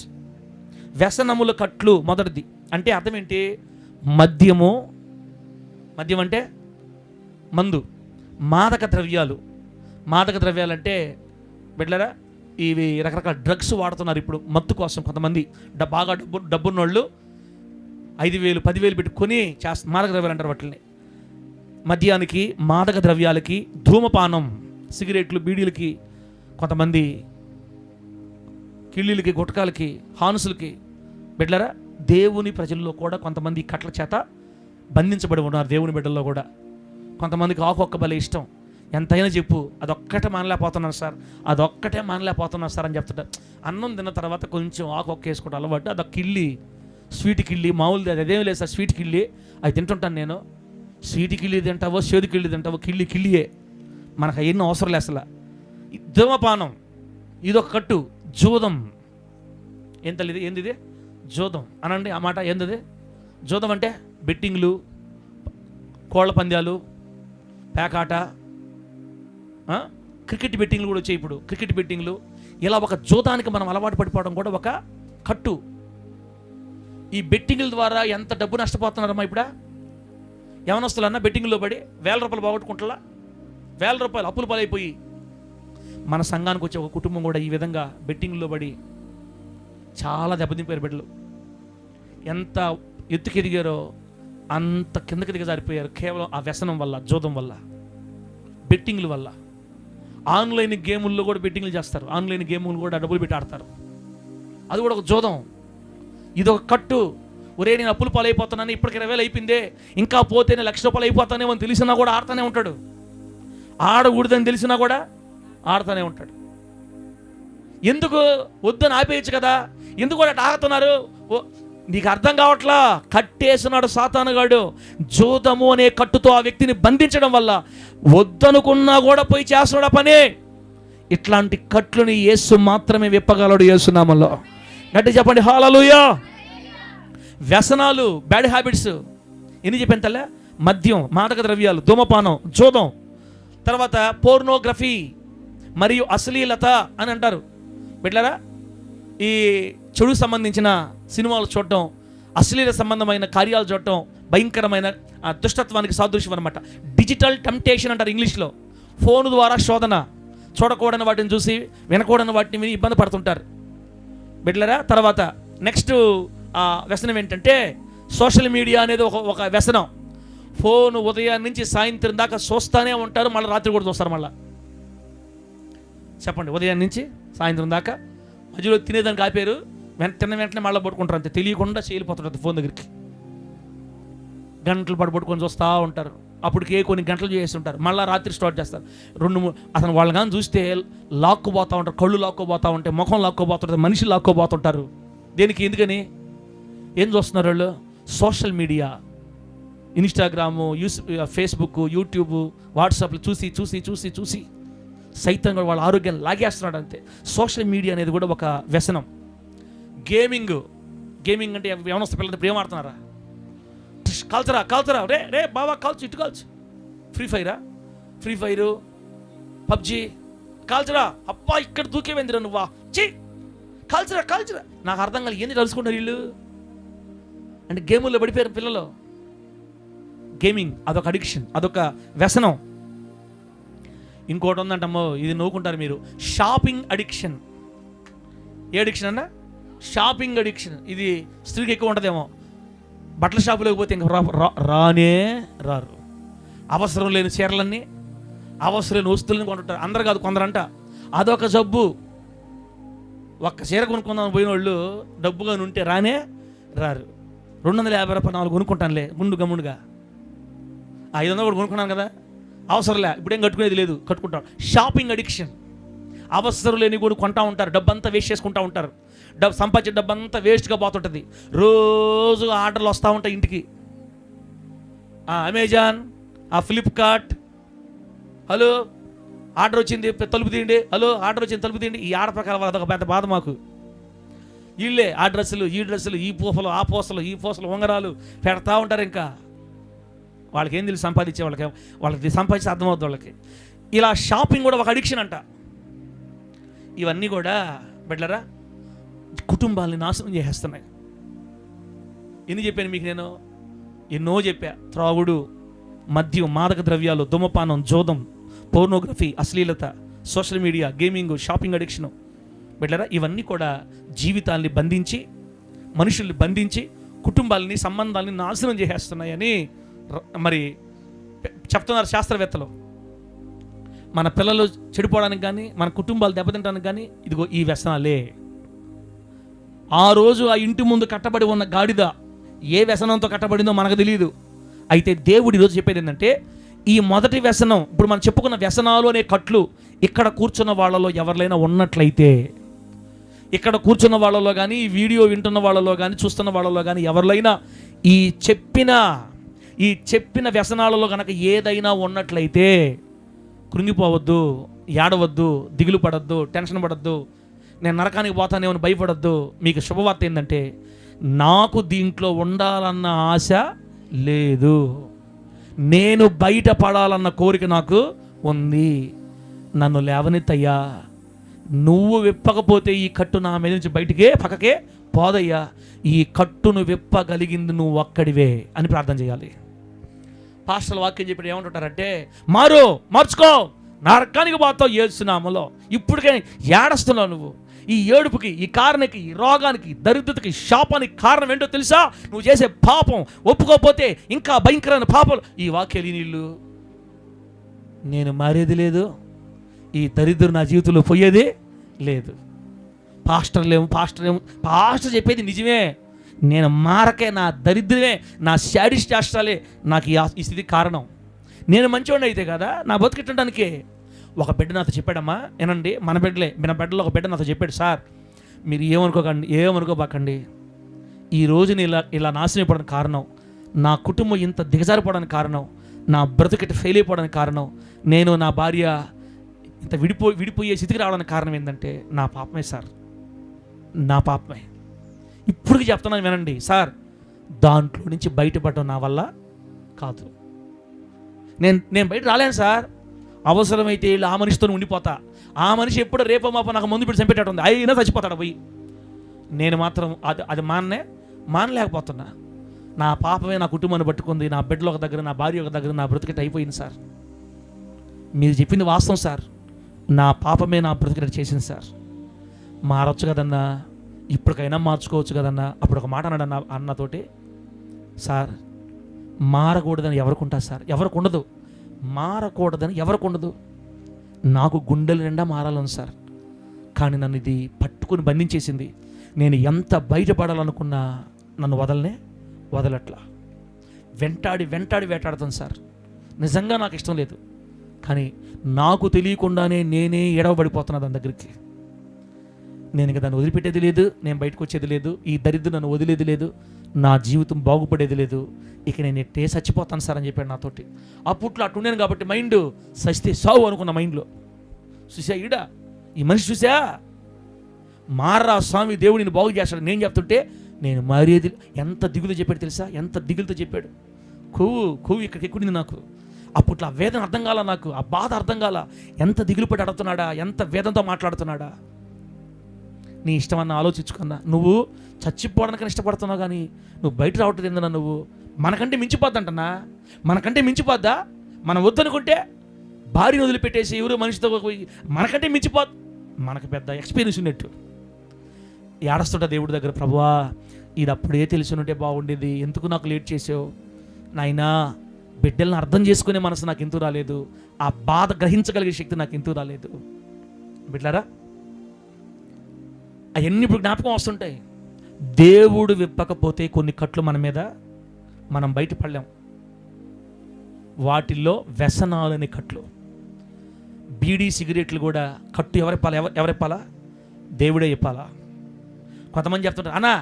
వ్యసనముల కట్లు మొదటిది. అంటే అర్థం ఏంటి? మద్యం అంటే మందు. మాదక ద్రవ్యాలు అంటే బిడ్డలారా, ఇవి రకరకాల డ్రగ్స్ వాడుతున్నారు ఇప్పుడు మత్తు కోసం. కొంతమంది బాగా డబ్బున్నోళ్ళు 5,000 10,000 పెట్టుకొని మాదక ద్రవ్యాలు అంటారు వాటిని. మద్యానికి, మాదక ద్రవ్యాలకి, ధూమపానం, సిగరెట్లు, బీడీలకి, కొంతమంది కిళ్ళీలకి, గుట్కాలకి, హానుసులకి. బిడ్డలారా, దేవుని ప్రజల్లో కూడా కొంతమంది కట్ల చేత బంధించబడి ఉన్నారు. దేవుని బిడ్డల్లో కూడా కొంతమందికి ఆకొక్క బలే ఇష్టం. ఎంతైనా చెప్పు, అదొక్కటే మానలేకపోతున్నాను సార్ అని చెప్తుంటారు. అన్నం తిన్న తర్వాత కొంచెం ఆకొక్క వేసుకోవడం అలవాటు. అదొక కిళ్ళి, స్వీట్ కిళ్ళి, మామూలుది అదేం లేదు సార్, స్వీట్ కిళ్ళి అది తింటుంటాను నేను. స్వీట్ కిళ్ళి తింటావో, చేదు కిళ్ళి తింటావో, కిళ్ళియే, మనకు అవన్నీ అవసరం లేదు అసలు. ధూమపానం ఇదొక కట్టు. జూదం, ఏంది జూదం అనండి ఆ మాట. ఏంది జూదం అంటే? బెట్టింగ్లు, కోళ్ల పందాలు, పేకాట, క్రికెట్ బెట్టింగ్లు కూడా వచ్చాయి ఇప్పుడు. క్రికెట్ బెట్టింగ్లు, ఇలా ఒక జూదానికి మనం అలవాటు పడిపోవడం కూడా ఒక కట్టు. ఈ బెట్టింగ్ల ద్వారా ఎంత డబ్బు నష్టపోతున్నారమ్మా ఇప్పుడు. యవనస్తులన్నా బెట్టింగ్లో పడి 1,000 రూపాయలు పోగొట్టుకుంటా, 1,000 రూపాయలు అప్పులు పాలైపోయి. మన సంఘానికి వచ్చే ఒక కుటుంబం కూడా ఈ విధంగా బెట్టింగ్లో పడి చాలా దెబ్బతింపారు బిడ్డలు. ఎంత ఎత్తుకు ఎదిగారో అంత కిందకి దిగజారిపోయారు కేవలం ఆ వ్యసనం వల్ల, జూదం వల్ల, బెట్టింగ్ల వల్ల. ఆన్లైన్ గేముల్లో కూడా బెట్టింగ్లు చేస్తారు. ఆన్లైన్ గేములు కూడా డబ్బులు పెట్టి ఆడతారు. అది కూడా ఒక జూదం. ఇదొక కట్టు. ఒరే నేను అప్పులు పాలైపోతున్నాను, ఇప్పటికి 20,000 అయిపోయిందే, ఇంకా పోతేనే 1,00,000 రూపాయలు అయిపోతానేమో అని తెలిసినా కూడా ఆడుతూనే ఉంటాడు. ఆడకూడదని తెలిసినా కూడా ఆడుతూనే ఉంటాడు. ఎందుకు వద్దని ఆపేయచ్చు కదా, ఎందుకు కూడా ఆగుతున్నారు? నీకు అర్థం కావట్లా. కట్టేసినాడు సాతానుగాడు. జూదము అనే కట్టుతో ఆ వ్యక్తిని బంధించడం వల్ల వద్దనుకున్నా కూడా పోయి చేస్తున్నాడు పని. ఇట్లాంటి కట్లుని యేసు మాత్రమే విప్పగలడు యేసునామములో. గట్టి చెప్పండి హల్లెలూయా. వ్యసనాలు, బ్యాడ్ హ్యాబిట్స్ ఎన్ని చెప్పాను తల్లే? మద్యం, మాదక ద్రవ్యాలు, ధూమపానం, జూదం, తర్వాత పోర్నోగ్రఫీ మరియు అశ్లీలత అని అంటారు. బిడ్డలారా, ఈ చెడు సంబంధించిన సినిమాలు చూడటం, అశ్లీల సంబంధమైన కార్యాలు చూడటం భయంకరమైన దుష్టత్వానికి సాదృశ్యం అనమాట. డిజిటల్ టెంప్టేషన్ అంటారు ఇంగ్లీష్లో. ఫోన్ ద్వారా శోధన, చూడకూడని వాటిని చూసి వినకూడని వాటిని విని ఇబ్బంది పడుతుంటారు బిడ్డలారా. తర్వాత నెక్స్ట్ వ్యసనం ఏంటంటే సోషల్ మీడియా అనేది ఒక వ్యసనం. ఫోన్ ఉదయం నుంచి సాయంత్రం దాకా చూస్తూనే ఉంటారు, మళ్ళీ రాత్రి కూడా చూస్తారు. మళ్ళీ చెప్పండి, ఉదయం నుంచి సాయంత్రం దాకా మధ్యలో తినేదానికి ఆపేరు, తిన్న వెంటనే మళ్ళీ పట్టుకుంటారు, అంతే తెలియకుండా చేయలిపోతుంటుంది ఫోన్ దగ్గరికి. గంటలు పట్టుకొని చూస్తూ ఉంటారు. అప్పటికే కొన్ని గంటలు చేస్తుంటారు, మళ్ళీ రాత్రి స్టార్ట్ చేస్తారు. అసలు వాళ్ళు కానీ చూస్తే లాక్కుపోతూ ఉంటారు, కళ్ళు లాక్కోపోతూ ఉంటాయి, ముఖం లాక్కోపోతుంటారు, మనిషి లాక్కోపోతుంటారు. దేనికి? ఎందుకని? ఏం చూస్తున్నారు వాళ్ళు? Social media, Instagram, Facebook, YouTube, వాట్సాప్లు చూసి చూసి చూసి చూసి సైతం కూడా వాళ్ళ ఆరోగ్యాన్ని లాగేస్తున్నాడు అంతే. సోషల్ మీడియా అనేది కూడా ఒక వ్యసనం. గేమింగ్ అంటే ఏమన్నా పిల్లలు ప్రేమ ఆడుతున్నారా? కాల్చరా రే బాబా కాల్చు, ఇటు కాల్చు. ఫ్రీ ఫైరు, పబ్జి, కాల్చరా. అబ్బా ఇక్కడ దూకేవేందిరా నువ్వా, కాల్చరా. నాకు అర్థం కాదు, ఏంది కలుసుకుంటారు వీళ్ళు అంటే. గేముల్లో పడిపోయారు పిల్లలు. గేమింగ్ అదొక అడిక్షన్, అదొక వ్యసనం. ఇంకోటి ఉందంటమ్మో, ఇది నవ్వుకుంటారు మీరు, షాపింగ్ అడిక్షన్. ఏ అడిక్షన్ అన్నా? Shopping addiction. ఇది స్త్రీకి ఎక్కువ ఉంటుందేమో. బట్టల షాపులోకి పోతే ఇంకా రారు. అవసరం లేని చీరలన్నీ, అవసరం లేని వస్తువులని కొంటుంటారు. అందరు కాదు, కొందరంట. అదొక జబ్బు. ఒక్క చీర కొనుక్కుందామని పోయిన వాళ్ళు డబ్బుగా ఉంటే రారు. 250 రూపాయలు 4 కొనుక్కుంటానులే గమ్ముడుగా. 500 కూడా కొనుక్కున్నాను కదా, అవసరంలే, ఇప్పుడేం కట్టుకునేది లేదు, కట్టుకుంటాం. Shopping addiction. అవసరం లేని కూడా కొంటా ఉంటారు, డబ్బంతా వేస్ట్ చేసుకుంటూ ఉంటారు. సంపాదించే డబ్బంతా వేస్ట్గా పోతుంటుంది. రోజు ఆర్డర్లు వస్తూ ఉంటాయి ఇంటికి. అమెజాన్, ఫ్లిప్కార్ట్, హలో ఆర్డర్ వచ్చింది తలుపు తీయండి, హలో ఆర్డర్ వచ్చింది తలుపు తీయండి. ఈ ఆర్డర్ ప్రకారం అదొక పెద్ద బాధ మాకు. వీళ్ళే ఆ డ్రెస్సులు, ఈ డ్రెస్సులు, ఈ పూసలు, ఆ పూసలు, ఈ పూసలు, ఉంగరాలు పెడతా ఉంటారు. ఇంకా వాళ్ళకి ఏం తెలిసి సంపాదించే వాళ్ళకి సంపాదించి అర్థమవుతుంది వాళ్ళకి. ఇలా షాపింగ్ కూడా ఒక అడిక్షన్ అంట. ఇవన్నీ కూడా బిడ్డలారా కుటుంబాలని నాశనం చేసేస్తున్నాయి. ఎన్ని చెప్పాను మీకు నేను? ఎన్నో చెప్పా. త్రాగుడు, మద్యం, మాదక ద్రవ్యాలు, ధూమపానం, జోదం, పోర్నోగ్రఫీ, అశ్లీలత, social media, gaming, shopping addiction. బిడ్డలారా ఇవన్నీ కూడా జీవితాల్ని బంధించి, మనుషుల్ని బంధించి, కుటుంబాలని, సంబంధాలని నాశనం చేసేస్తున్నాయని మరి చెప్తున్నారు శాస్త్రవేత్తలు. మన పిల్లలు చెడిపోవడానికి కానీ, మన కుటుంబాలు దెబ్బతింటానికి కానీ ఇదిగో ఈ వ్యసనాలే. ఆ రోజు ఆ ఇంటి ముందు కట్టబడి ఉన్న గాడిద ఏ వ్యసనంతో కట్టబడిందో మనకు తెలియదు. అయితే దేవుడు ఈరోజు చెప్పేది ఏంటంటే, ఈ మొదటి వ్యసనం, ఇప్పుడు మనం చెప్పుకున్న వ్యసనాలు అనే కట్లు ఇక్కడ కూర్చున్న వాళ్ళలో ఎవరినైనా ఉన్నట్లయితే, ఇక్కడ కూర్చున్న వాళ్ళలో కానీ, ఈ వీడియో వింటున్న వాళ్ళలో కానీ, చూస్తున్న వాళ్ళలో కానీ ఎవరినైనా ఈ చెప్పిన వ్యసనాలలో కనుక ఏదైనా ఉన్నట్లయితే కృంగిపోవద్దు, ఏడవద్దు, దిగులు పడద్దు, టెన్షన్ పడద్దు, నేను నరకానికి పోతానేమని భయపడద్దు. మీకు శుభవార్త ఏంటంటే, నాకు దీంట్లో ఉండాలన్న ఆశ లేదు, నేను బయటపడాలన్న కోరిక నాకు ఉంది. నన్ను లేవనెత్తయ్యా, నువ్వు విప్పకపోతే ఈ కట్టు నా మీద నుంచి బయటికే పక్కకే పోదయ్యా, ఈ కట్టును విప్పగలిగింది నువ్వు ఒక్కడివే అని ప్రార్థన చేయాలి. పాస్టర్ల వాక్యం చెప్పి ఏమంటుంటారంటే, మార్చుకో, నరకానికి పోతావు యేసు నామములో. ఇప్పటికే ఏడుస్తున్నావు నువ్వు. ఈ ఏడుపుకి, ఈ కారణకి, ఈ రోగానికి, దరిద్రతకి, శాపానికి కారణం ఏంటో తెలుసా? నువ్వు చేసే పాపం. ఒప్పుకోకపోతే ఇంకా భయంకరమైన పాపాలు. ఈ వాక్యాలు నీళ్ళు, నేను మారేది లేదు, ఈ దరిద్రం నా జీవితంలో పోయేది లేదు. పాస్టర్ చెప్పేది నిజమే, నేను మారకే, నా దరిద్రమే, నా శాడిస్ట్ చేష్టాలే నాకు ఈ స్థితికి కారణం. నేను మంచివాడిని అయితే కదా నా బతుకెట్టడానికే. ఒక బిడ్డ నాతో చెప్పాడమ్మా, ఏనండి, మన బిడ్డలో ఒక బిడ్డ నాతో చెప్పాడు, సార్ మీరు ఏమనుకోబాకండి, ఈరోజు నేను ఇలా నాశనం అయిపోవడానికి కారణం, నా కుటుంబం ఇంత దిగజారిపోవడానికి కారణం, నా బ్రతుకిట ఫెయిల్ అయిపోవడానికి కారణం, నేను నా భార్య ఇంత విడిపోయే స్థితికి రావడానికి కారణం ఏంటంటే నా పాపమే సార్, నా పాపమే. ఇప్పటికి చెప్తున్నాను వినండి సార్, దాంట్లో నుంచి బయటపడడం నా వల్ల కాదు. నేను బయట రాలేను సార్. అవసరమైతే ఆ మనిషితో ఉండిపోతా. ఆ మనిషి ఎప్పుడో రేపో మాపో నాకు ముందు పెట్టి చంపేటట్టుంది, అయినా చచ్చిపోతాడు పోయి. నేను మాత్రం అది మానలేకపోతున్నా. నా పాపమే నా కుటుంబాన్ని పట్టుకుంది, నా బిడ్డలు ఒక దగ్గర, నా భార్య ఒక దగ్గర, నా బ్రతికట అయిపోయింది సార్. మీరు చెప్పింది వాస్తవం సార్, నా పాపమే నా బ్రతికట చేసింది సార్. మారచ్చు కదన్నా, ఇప్పటికైనా మార్చుకోవచ్చు కదన్నా. అప్పుడు ఒక మాట అన్నాడు అన్నతోటి, సార్ మారకూడదని ఎవరికి ఉంటుంది సార్? ఎవరికి ఉండదు. మారకూడదని ఎవరికి ఉండదు. నాకు గుండెల నిండా మారాలను సార్, కానీ నన్ను ఇది పట్టుకుని బంధించేసింది. నేను ఎంత బయటపడాలనుకున్నా నన్ను వదలట్లా. వెంటాడి వేటాడుతాను సార్. నిజంగా నాకు ఇష్టం లేదు, కానీ నాకు తెలియకుండానే నేనే ఎడవబడిపోతున్నా దాని దగ్గరికి. నేను ఇక దాన్ని వదిలిపెట్టేది లేదు, నేను బయటకు వచ్చేది లేదు, ఈ దరిద్రం నన్ను వదిలేది లేదు, నా జీవితం బాగుపడేది లేదు. ఇక నేను ఎట్టే చచ్చిపోతాను సార్ అని చెప్పాడు నాతోటి. అప్పట్లో అట్టున్నాను కాబట్టి మైండ్ సస్తే సావు అనుకున్న మైండ్లో. చూసా ఈ మనిషి చూసా, మారా స్వామి దేవుడు నేను బాగు చేస్తాడు. నేను చెప్తుంటే నేను మారేది. ఎంత దిగులు చెప్పాడు తెలుసా? ఎంత దిగులుతో చెప్పాడు. కొవ్వు ఇక్కడికి ఎక్కుడింది నాకు. అప్పట్లో ఆ వేదన అర్థం కాల, నాకు ఆ బాధ అర్థం కాల. ఎంత దిగులు పడి అడుగుతున్నాడా, ఎంత వేదంతో మాట్లాడుతున్నాడా. నీ ఇష్టమన్నా ఆలోచించుకున్నా. నువ్వు చచ్చిపోవడానికని ఇష్టపడుతున్నావు, కానీ నువ్వు బయట రావట్లేదు ఏందన్నా. నువ్వు మనకంటే మించిపోద్దంటన్నా. మనకంటే మించిపోద్దా? మనం వద్దనుకుంటే భార్యను వదిలిపెట్టేసి ఎవరు మనిషితో మనకంటే మించిపోద్దు. మనకు పెద్ద ఎక్స్పీరియన్స్ ఉన్నట్టు ఏడుస్తుంటా దేవుడి దగ్గర, ప్రభువా ఇది అప్పుడే తెలుసునుంటే బాగుండేది, ఎందుకు నాకు లేట్ చేసావు నాయనా. బిడ్డలను అర్థం చేసుకునే మనసు నాకు ఎందుకు రాలేదు, ఆ బాధ గ్రహించగలిగే శక్తి నాకు ఎందుకు రాలేదు. బిడ్డలారా, అవన్నీ ఇప్పుడు జ్ఞాపకం వస్తుంటాయి. దేవుడు విప్పకపోతే కొన్ని కట్లు మన మీద మనం బయటపడలేం. వాటిల్లో వ్యసనాలని కట్లు. బీడీ సిగరెట్లు కూడా కట్టు ఎవరెప్పాలా? దేవుడే చెప్పాలా. కొంతమంది చెప్తుంటారు, అన్నా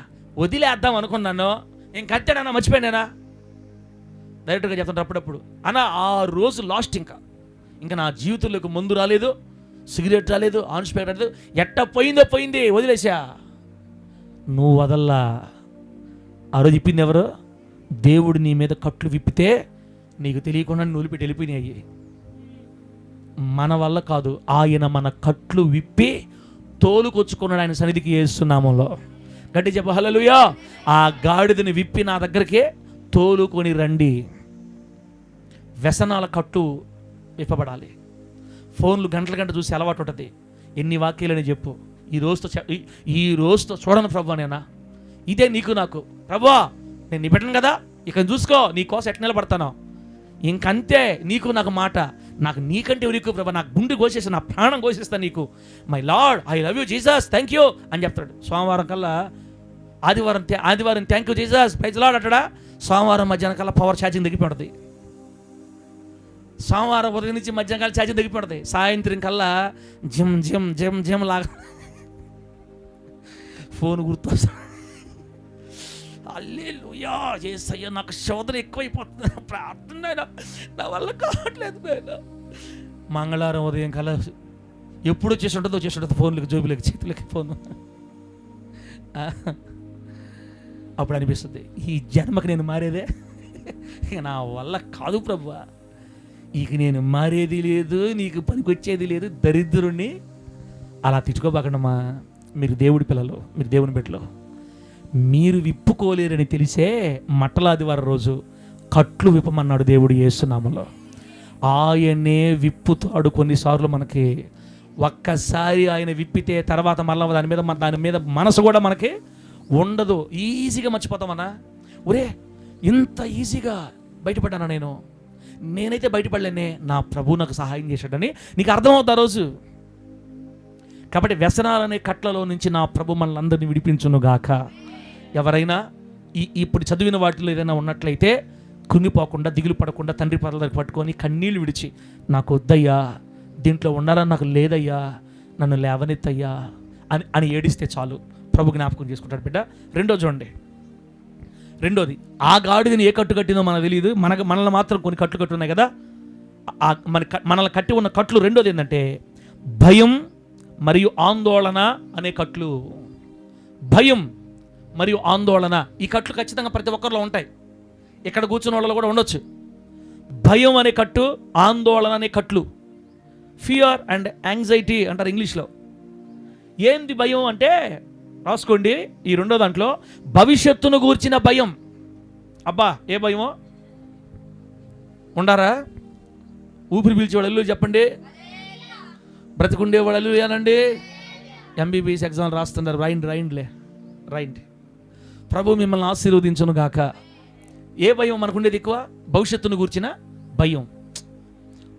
వదిలేద్దాం అనుకున్నాను, ఇంక కట్టాడన్నా మర్చిపోయానా. డైరెక్ట్గా చెప్తుంటారు అప్పుడప్పుడు, అన్నా ఆ రోజు లాస్ట్, ఇంకా నా జీవితంలోకి మందు రాలేదు, సిగరెట్ రాలేదు, ఆన్ స్పేక్ రాలేదు, ఎట్ట పోయింది, వదిలేసా. నువ్వు వదల్లా. ఆ రోజు ఇప్పింది ఎవరు? దేవుడు నీ మీద కట్లు విప్పితే నీకు తెలియకుండా నులిపెట్టి వెళ్ళిపోయినాయి. మన వల్ల కాదు, ఆయన మన కట్లు విప్పి తోలుకొచ్చుకున్నాడు ఆయన సన్నిధికి యేసునామములో. గట్టి చెప్ప హల్లెలూయా. ఆ గాడిదని విప్పి నా దగ్గరికి తోలుకొని రండి. వ్యసనాల కట్టు విప్పబడాలి. ఫోన్లు గంటల చూసి అలవాటు ఉంటుంది. ఎన్ని వాక్యాలని చెప్పు, ఈ రోజుతో చూడను ప్రభా, నేనా ఇదే నీకు నాకు. ప్రభా నేను నీ పెట్టను కదా, ఇక చూసుకో, నీ కోసం ఎట్లా నిలబడతాను, ఇంకంతే నీకు నాకు మాట. నాకు నీకంటే ఎవరికి ప్రభా, నాకు గుండె కోసేస్తా, నా ప్రాణం కోసేస్తా నీకు. My lord, I love you Jesus, thank you అని చెప్తాడు. సోమవారం కల్లా ఆదివారం thank you Jesus, praise lord అంటాడా. సోమవారం మధ్యాహ్నం కల్లా పవర్ ఛార్జింగ్ తగ్గిపోతుంది. సోమవారం ఉదయం నుంచి మధ్యాహ్నం కల్లా ఛార్జింగ్ తగ్గిపోతుంది. సాయంత్రం కల్లా జిమ్ జిమ్ జిమ్ జిమ్ లాగా ఫోన్ గుర్తు. హల్లెలూయా యేసయ్య, నాకు శోధన ఎక్కువైపోతుంది, ప్రార్థన నా వల్ల కావట్లేదు నాయన. మంగళవారం ఉదయం కల్లా ఎప్పుడు చేసి ఉంటుందో ఫోన్లకి, జోబులకి, చేతులకి ఫోను. అప్పుడు అనిపిస్తుంది, ఈ జన్మకి నేను మారేదే నా వల్ల కాదు ప్రభువా, ఇక నేను మారేది లేదు, నీకు పనికొచ్చేది లేదు, దరిద్రుణ్ణి. అలా తిట్టుకోబాకండమ్మా. మీరు దేవుడి పిల్లలు, మీరు దేవుని బిడ్డలు. మీరు విప్పుకోలేరని తెలిసే మట్టలాదివారం రోజు కట్లు విప్పమన్నాడు దేవుడు యేసునామములో. ఆయనే విప్పుతాడు. కొన్నిసార్లు మనకి ఒక్కసారి ఆయన విప్పితే తర్వాత మళ్ళీ దాని మీద మనసు కూడా మనకి ఉండదు. ఈజీగా మర్చిపోతామన్నా. ఒరే ఇంత ఈజీగా బయటపడ్డానా నేనైతే బయటపడలేనే, నా ప్రభు నాకు సహాయం చేశాడని నీకు అర్థమవుతా రోజు. కాబట్టి వ్యసనాలనే కట్లలో నుంచి నా ప్రభు మనల్ని అందరినీ విడిపించునుగాక. ఎవరైనా ఇప్పుడు చదివిన వాటిలో ఏదైనా ఉన్నట్లయితే కృంగిపోకుండా, దిగులు పడకుండా తండ్రి పాదాల పట్టుకొని కన్నీళ్ళు విడిచి, నాకు వద్దయ్యా, దీంట్లో ఉండాలని నాకు లేదయ్యా, నన్ను లేవనెత్తయ్యా అని ఏడిస్తే చాలు, ప్రభు జ్ఞాపకం చేసుకుంటాడు బిడ్డ. రెండోది ఆ గాడిదని ఏ కట్టు కట్టిందో మనకు తెలియదు, మనల్ని మాత్రం కొన్ని కట్లు కట్టు ఉన్నాయి కదా. మనల్ని కట్టి ఉన్న కట్లు రెండోది ఏంటంటే భయం మరియు ఆందోళన అనే కట్లు. భయం మరియు ఆందోళన, ఈ కట్లు ఖచ్చితంగా ప్రతి ఒక్కరిలో ఉంటాయి. ఇక్కడ కూర్చున్న వాళ్ళు కూడా ఉండొచ్చు. భయం అనే కట్టు, ఆందోళన అనే కట్లు. ఫియర్ అండ్ యాంగ్జైటీ అంటారు ఇంగ్లీష్లో. ఏంది భయం అంటే, రాసుకోండి. ఈ రెండో దాంట్లో భవిష్యత్తును గూర్చిన భయం. అబ్బా ఏ భయమో ఉండారా? ఊపిరి పీల్చేవాళ్ళు అల్లు చెప్పండి, బ్రతికుండేవాళ్ళు అల్లు అనండి. ఎంబీబీఎస్ ఎగ్జామ్ రాస్తున్నారు, రైండ్. ప్రభు మిమ్మల్ని ఆశీర్వదించును గాక. ఏ భయం మనకుండేది ఎక్కువ? భవిష్యత్తును గూర్చిన భయం.